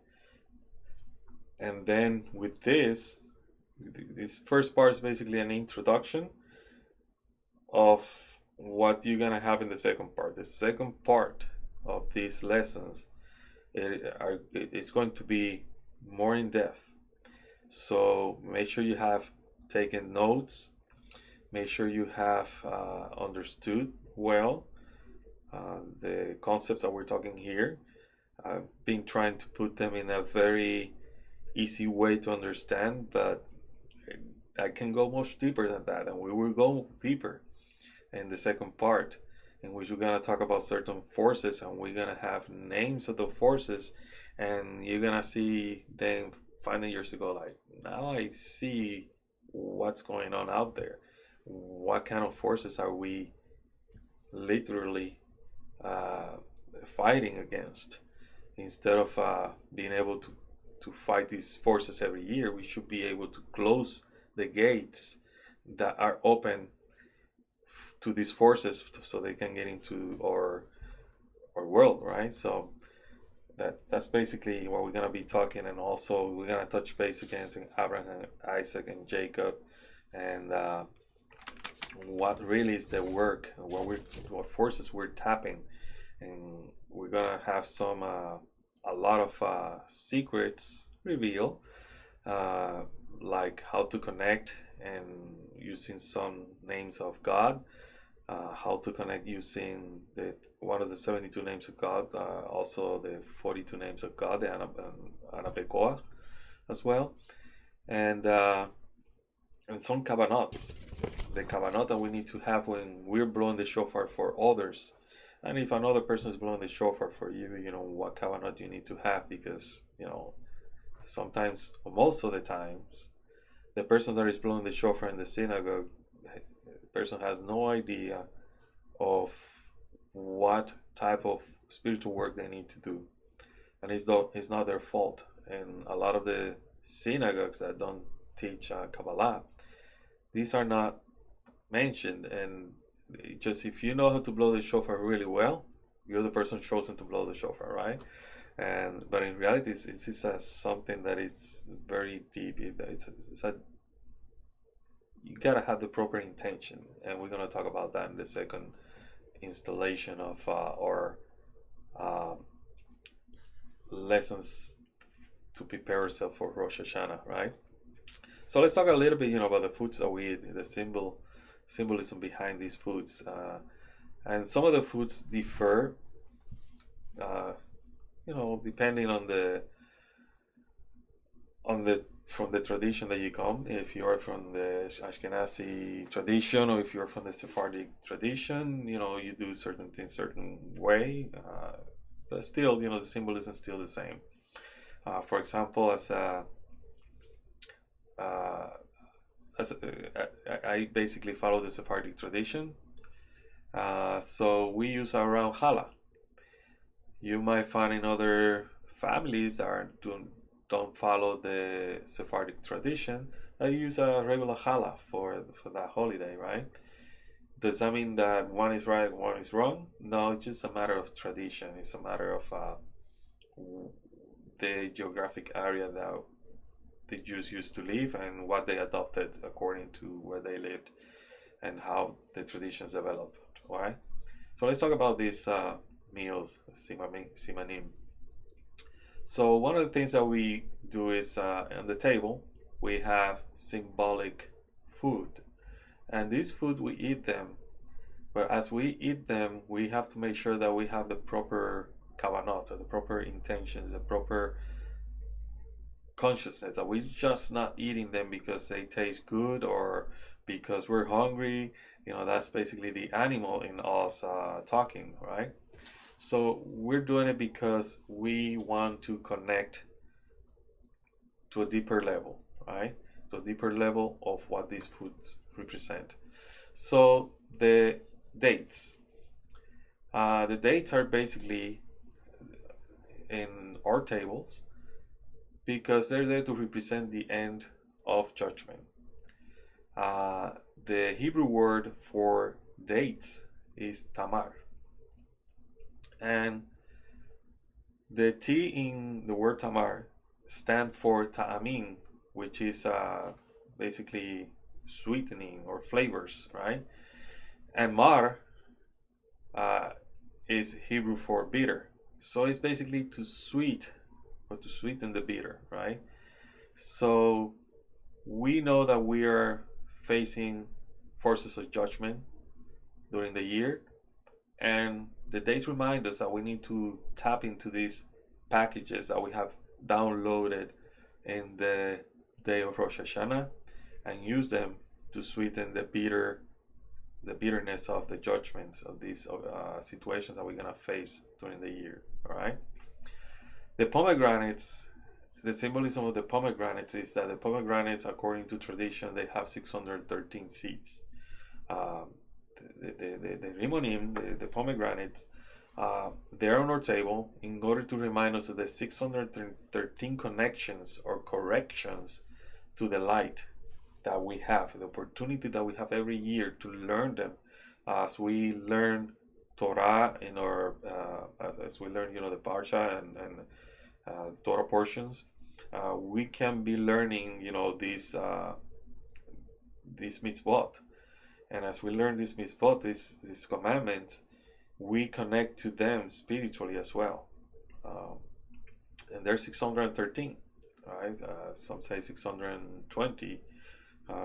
And then with this first part is basically an introduction of what you're gonna have in the second part. The second part of these lessons it's going to be more in depth. So make sure you have taken notes. Make sure you have understood well the concepts that we're talking here. I've been trying to put them in a very easy way to understand, but I can go much deeper than that, and we will go deeper in the second part, in which we're going to talk about certain forces, and we're going to have names of the forces, and you're going to see them 500 years ago, like, now I see what's going on out there. What kind of forces are we literally fighting against? Instead of being able to fight these forces every year, we should be able to close the gates that are open to these forces, so they can get into our world, right? So that's basically what we're going to be talking. And also we're going to touch base against Abraham, Isaac, and Jacob, and what really is the work, what forces we're tapping. And we're going to have some a lot of secrets revealed, like how to connect and using some names of God, how to connect using one of the 72 names of God, also the 42 names of God, the Anabekoa as well, and some Kabbanots, the Kabbalah that we need to have when we're blowing the shofar for others. And if another person is blowing the shofar for you, what kavanah you need to have, because, sometimes, or most of the times, the person that is blowing the shofar in the synagogue, the person has no idea of what type of spiritual work they need to do. And it's not their fault. And a lot of the synagogues that don't teach Kabbalah, these are not mentioned. And just, if you know how to blow the shofar really well, you're the person chosen to blow the shofar, right? But in reality, it's something that is very deep. You gotta have the proper intention, and we're gonna talk about that in the second installation of our lessons to prepare ourselves for Rosh Hashanah, right? So let's talk a little bit, about the foods that we eat, the symbolism behind these foods, and some of the foods differ, depending on the from the tradition that you come. If you are from the Ashkenazi tradition, or if you're from the Sephardic tradition, you do certain things certain way, but still, the symbolism is still the same. For example, uh, I basically follow the Sephardic tradition. So we use around challah. You might find in other families that don't follow the Sephardic tradition that use a regular challah for that holiday, right? Does that mean that one is right and one is wrong? No, it's just a matter of tradition. It's a matter of the geographic area that the Jews used to live and what they adopted according to where they lived and how the traditions developed. All right. So let's talk about these meals, simanim. So one of the things that we do is on the table we have symbolic food, and this food we eat them. But as we eat them, we have to make sure that we have the proper kavanot, the proper intentions, the proper consciousness, that we're just not eating them because they taste good or because we're hungry. That's basically the animal in us talking, right? So we're doing it because we want to connect to a deeper level, right? To a deeper level of what these foods represent. So the dates. The dates are basically in our tables because they're there to represent the end of judgment. The Hebrew word for dates is tamar. And the T in the word tamar stands for ta'amin, which is basically sweetening or flavors, right? And mar is Hebrew for bitter. So it's basically to sweeten the bitter, right? So we know that we are facing forces of judgment during the year, and the days remind us that we need to tap into these packages that we have downloaded in the day of Rosh Hashanah and use them to sweeten the bitterness of the judgments of these situations that we're going to face during the year. All right. The pomegranates, the symbolism of the pomegranates is that the pomegranates, according to tradition, they have 613 seeds. The rimonim, the pomegranates, they're on our table in order to remind us of the 613 connections or corrections to the light that we have, the opportunity that we have every year to learn them. As we learn Torah in our, as we learn, the Parsha and Torah portions, we can be learning, these mitzvot. And as we learn these mitzvot, these commandments, we connect to them spiritually as well. And there's 613, right? Some say 620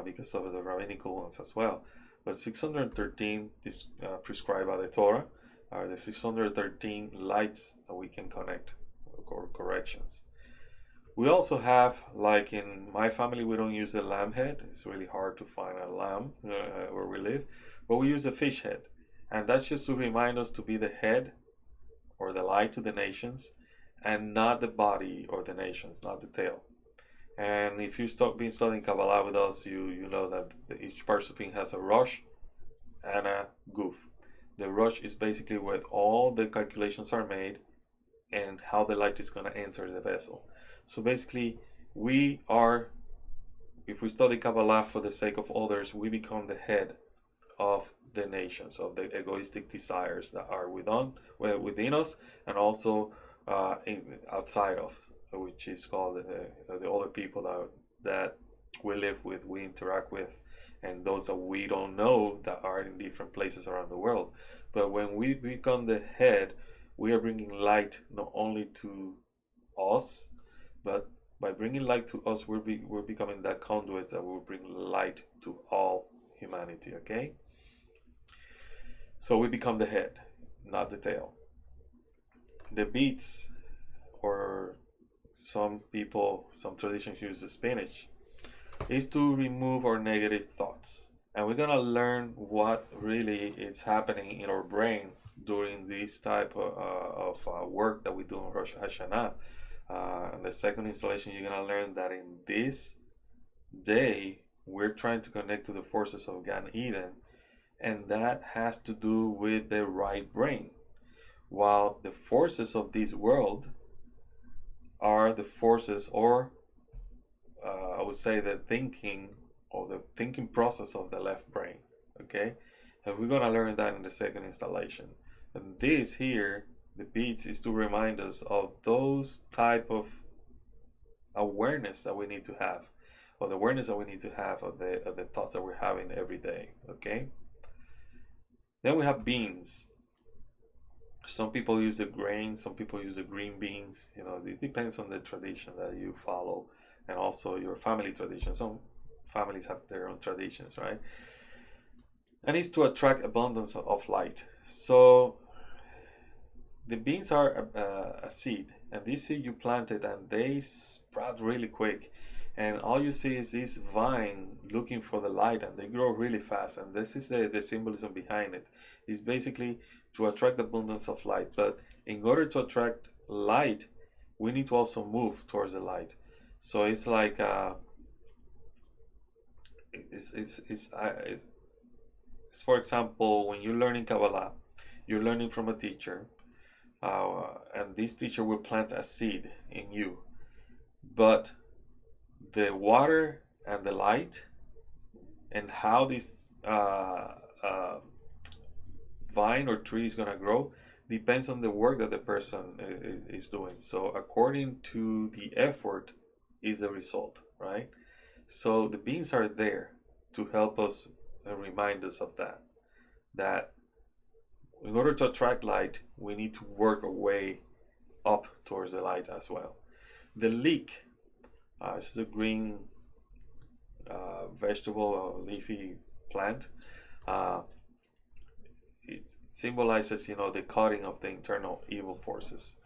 because of the rabbinical ones as well. But 613 is prescribed by the Torah are the 613 lights that we can connect, or corrections. We also have, like in my family, we don't use the lamb head. It's really hard to find a lamb where we live, but we use a fish head. And that's just to remind us to be the head or the light to the nations and not the body or the nations, not the tail. And if you've been studying Kabbalah with us, you know that each Parsufin has a Rosh and a Guf. The Rosh is basically where all the calculations are made and how the light is going to enter the vessel. So basically, if we study Kabbalah for the sake of others, we become the head of the nations, of the egoistic desires that are within us and also outside of, which is called the other people that we live with, we interact with, and those that we don't know that are in different places around the world. But when we become the head, we are bringing light not only to us, but by bringing light to us, we're becoming that conduit that will bring light to all humanity. Okay. So we become the head, not the tail. The beets, or some traditions use the spinach, is to remove our negative thoughts. And we're gonna learn what really is happening in our brain during this type of work that we do on Rosh Hashanah. In the second installation, you're gonna learn that in this day we're trying to connect to the forces of Gan Eden, and that has to do with the right brain, while the forces of this world are the forces, or I would say the thinking, or the thinking process of the left brain. Okay, and we're gonna learn that in the second installation. And this here, the beats, is to remind us of those type of awareness that we need to have, or the awareness that we need to have of the thoughts that we're having every day. Okay. Then we have beans. Some people use the grain, some people use the green beans. You know, it depends on the tradition that you follow, and also your family tradition. Some families have their own traditions, right? And it's to attract abundance of light. So the beans are a seed, and this seed you planted, and they sprout really quick. And all you see is this vine looking for the light, and they grow really fast. And this is the symbolism behind it. It's basically to attract the abundance of light. But in order to attract light, we need to also move towards the light. So it's like it's for example, when you're learning Kabbalah, you're learning from a teacher, and this teacher will plant a seed in you. But the water and the light, and how this vine or tree is going to grow, depends on the work that the person is doing. So according to the effort is the result, right? So the beings are there to help us and remind us of that in order to attract light, we need to work our way up towards the light as well. The leek, this is a green vegetable or leafy plant. It symbolizes, the cutting of the internal evil forces.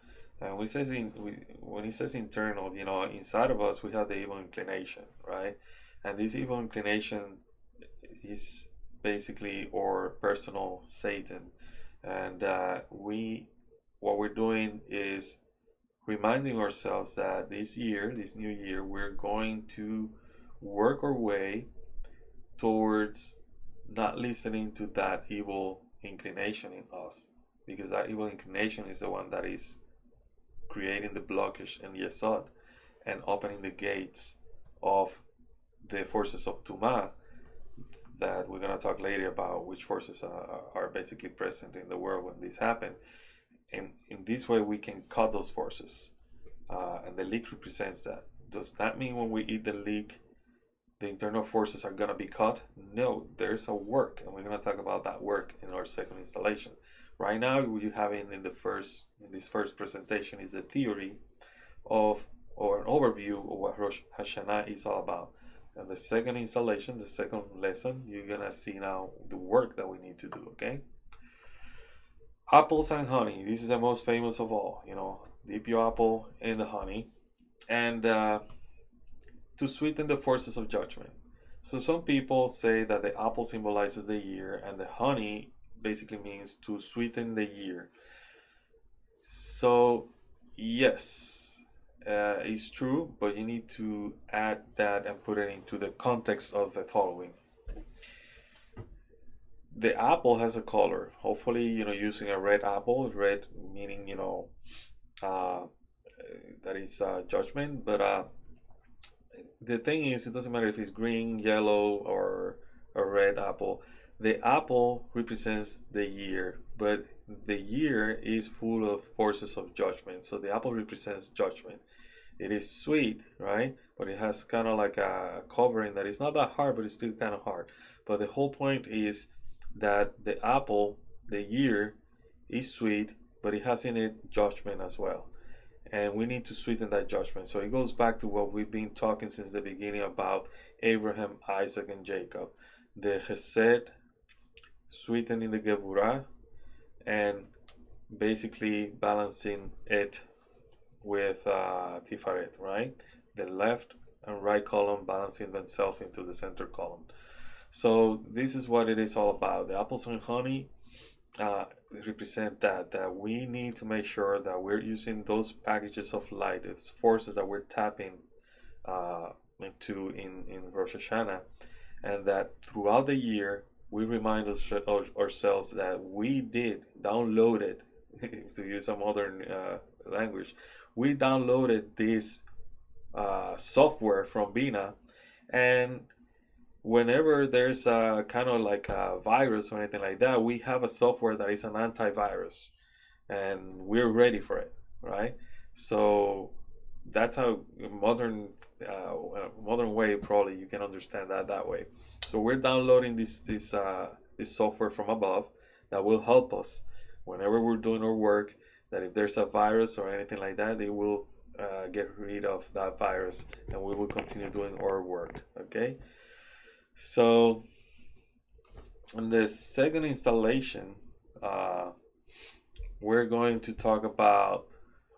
And when he says internal, inside of us we have the evil inclination, right? And this evil inclination is basically our personal Satan. And what we're doing is reminding ourselves that this new year, we're going to work our way towards not listening to that evil inclination in us, because that evil inclination is the one that is creating the blockage and yesod, and opening the gates of the forces of Tuma, that we're going to talk later about, which forces are basically present in the world when this happens. And in this way we can cut those forces, and the leek represents that. Does that mean when we eat the leek the internal forces are going to be cut? No, there's a work, and we're going to talk about that work in our second installation. Right now, what you have in this first presentation is the theory of, or an overview of what Rosh Hashanah is all about. And the second installation, the second lesson, you're going to see now the work that we need to do, okay? Apples and honey. This is the most famous of all, dip your apple in the honey, and to sweeten the forces of judgment. So some people say that the apple symbolizes the year, and the honey basically means to sweeten the year. So yes, it's true, but you need to add that and put it into the context of the following. The apple has a color. Hopefully, using a red apple, red meaning, that is judgment. But the thing is, it doesn't matter if it's green, yellow, or a red apple. The apple represents the year, but the year is full of forces of judgment. So the apple represents judgment. It is sweet, right? But it has kind of like a covering that is not that hard, but it's still kind of hard. But the whole point is that the apple, the year, is sweet, but it has in it judgment as well. And we need to sweeten that judgment. So it goes back to what we've been talking since the beginning about Abraham, Isaac, and Jacob. The Chesed sweetening the Geburah, and basically balancing it with Tifaret, right? The left and right column balancing themselves into the center column. So this is what it is all about. The apples and honey, represent that we need to make sure that we're using those packages of light, those forces that we're tapping uh, into in Rosh Hashanah, and that throughout the year we remind ourselves that we did download it, to use a modern language, we downloaded this software from Bina, and whenever there's a kind of like a virus or anything like that, we have a software that is an antivirus, and we're ready for it, right? So that's how modern way probably you can understand that way. So we're downloading this software from above that will help us whenever we're doing our work. That if there's a virus or anything like that, it will get rid of that virus, and we will continue doing our work. Okay. So in the second installation, uh, we're going to talk about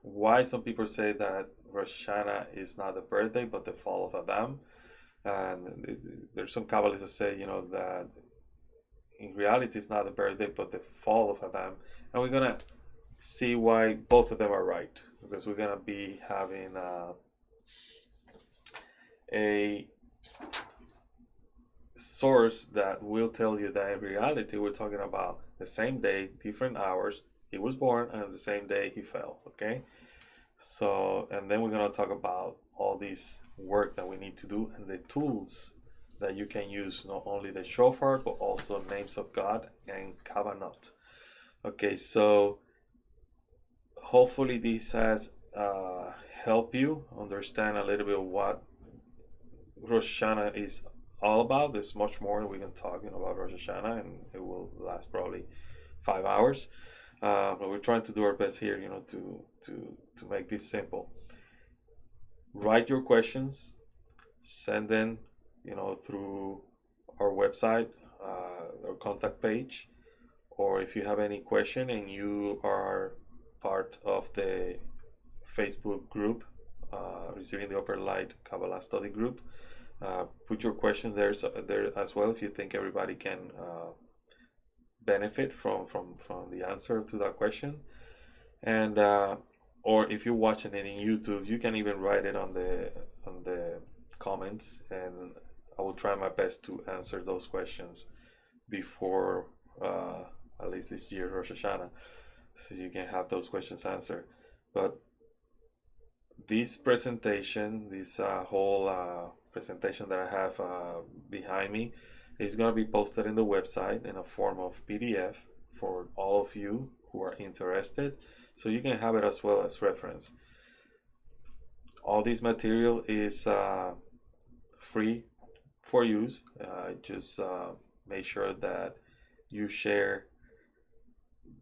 why some people say that Rosh Hashanah is not the birthday but the fall of Adam. And there's some Kabbalists that say, that in reality it's not the birthday but the fall of Adam. And we're going to see why both of them are right, because we're going to be having a source that will tell you that in reality we're talking about the same day, different hours. He was born, and the same day he fell. Okay. So, and then we're going to talk about all this work that we need to do and the tools that you can use, not only the shofar but also names of God and Kabbalah. Okay, so hopefully this has helped you understand a little bit of what Rosh Hashanah is all about. There's much more we can talk about Rosh Hashanah, and it will last probably 5 hours. But we're trying to do our best here, to make this simple. Write your questions, send them, through our website, or contact page, or if you have any question and you are part of the Facebook group, Receiving the Upper Light Kabbalah Study Group, put your question there as well if you think everybody can benefit from the answer to that question. And or if you're watching it in YouTube, you can even write it on the comments, and I will try my best to answer those questions before at least this year Rosh Hashanah, so you can have those questions answered. But this presentation, this whole presentation that I have behind me, is going to be posted in the website in a form of PDF for all of you who are interested, so you can have it as well as reference. All this material is free for use. Just make sure that you share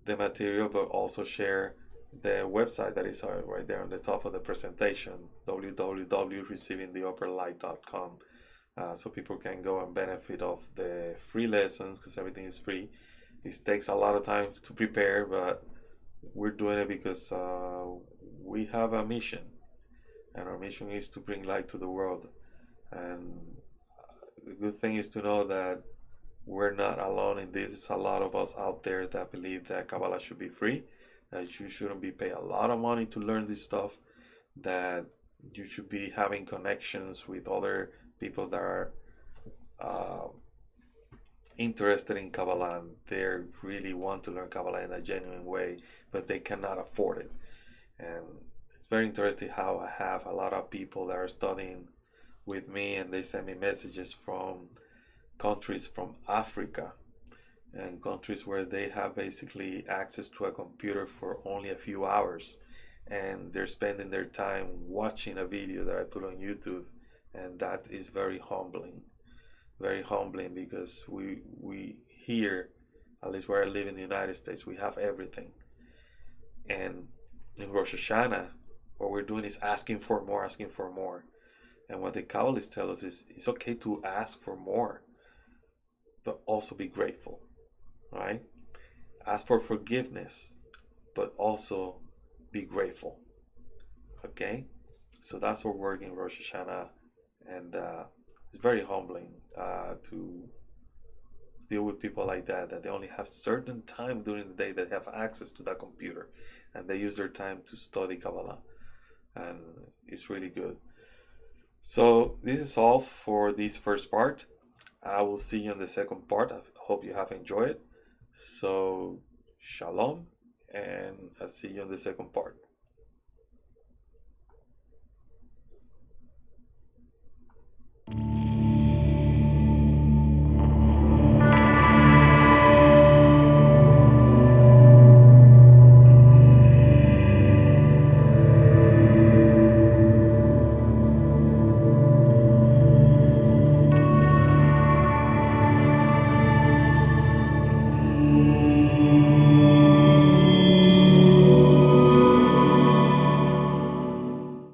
the material, but also share the website that is right there on the top of the presentation, www.receivingtheupperlight.com, so people can go and benefit of the free lessons, because everything is free. It takes a lot of time to prepare, but we're doing it because we have a mission, and our mission is to bring light to the world. And the good thing is to know that we're not alone in this. There's a lot of us out there that believe that Kabbalah should be free, that you shouldn't be paying a lot of money to learn this stuff, that you should be having connections with other people that are interested in Kabbalah, and they really want to learn Kabbalah in a genuine way, but they cannot afford it. And it's very interesting how I have a lot of people that are studying with me, and they send me messages from countries from Africa, and countries where they have basically access to a computer for only a few hours, and they're spending their time watching a video that I put on YouTube. And that is very humbling, because we here, at least where I live in the United States, we have everything. And in Rosh Hashanah, what we're doing is asking for more. And what the Kabbalists tell us is it's okay to ask for more, but also be grateful, right? Ask for forgiveness, but also be grateful. Okay? So that's our work in Rosh Hashanah, and it's very humbling deal with people like that they only have certain time during the day that have access to that computer, and they use their time to study Kabbalah, and it's really good. So this is all for this first part. I will see you in the second part. I hope you have enjoyed it. So shalom, and I'll see you in the second part.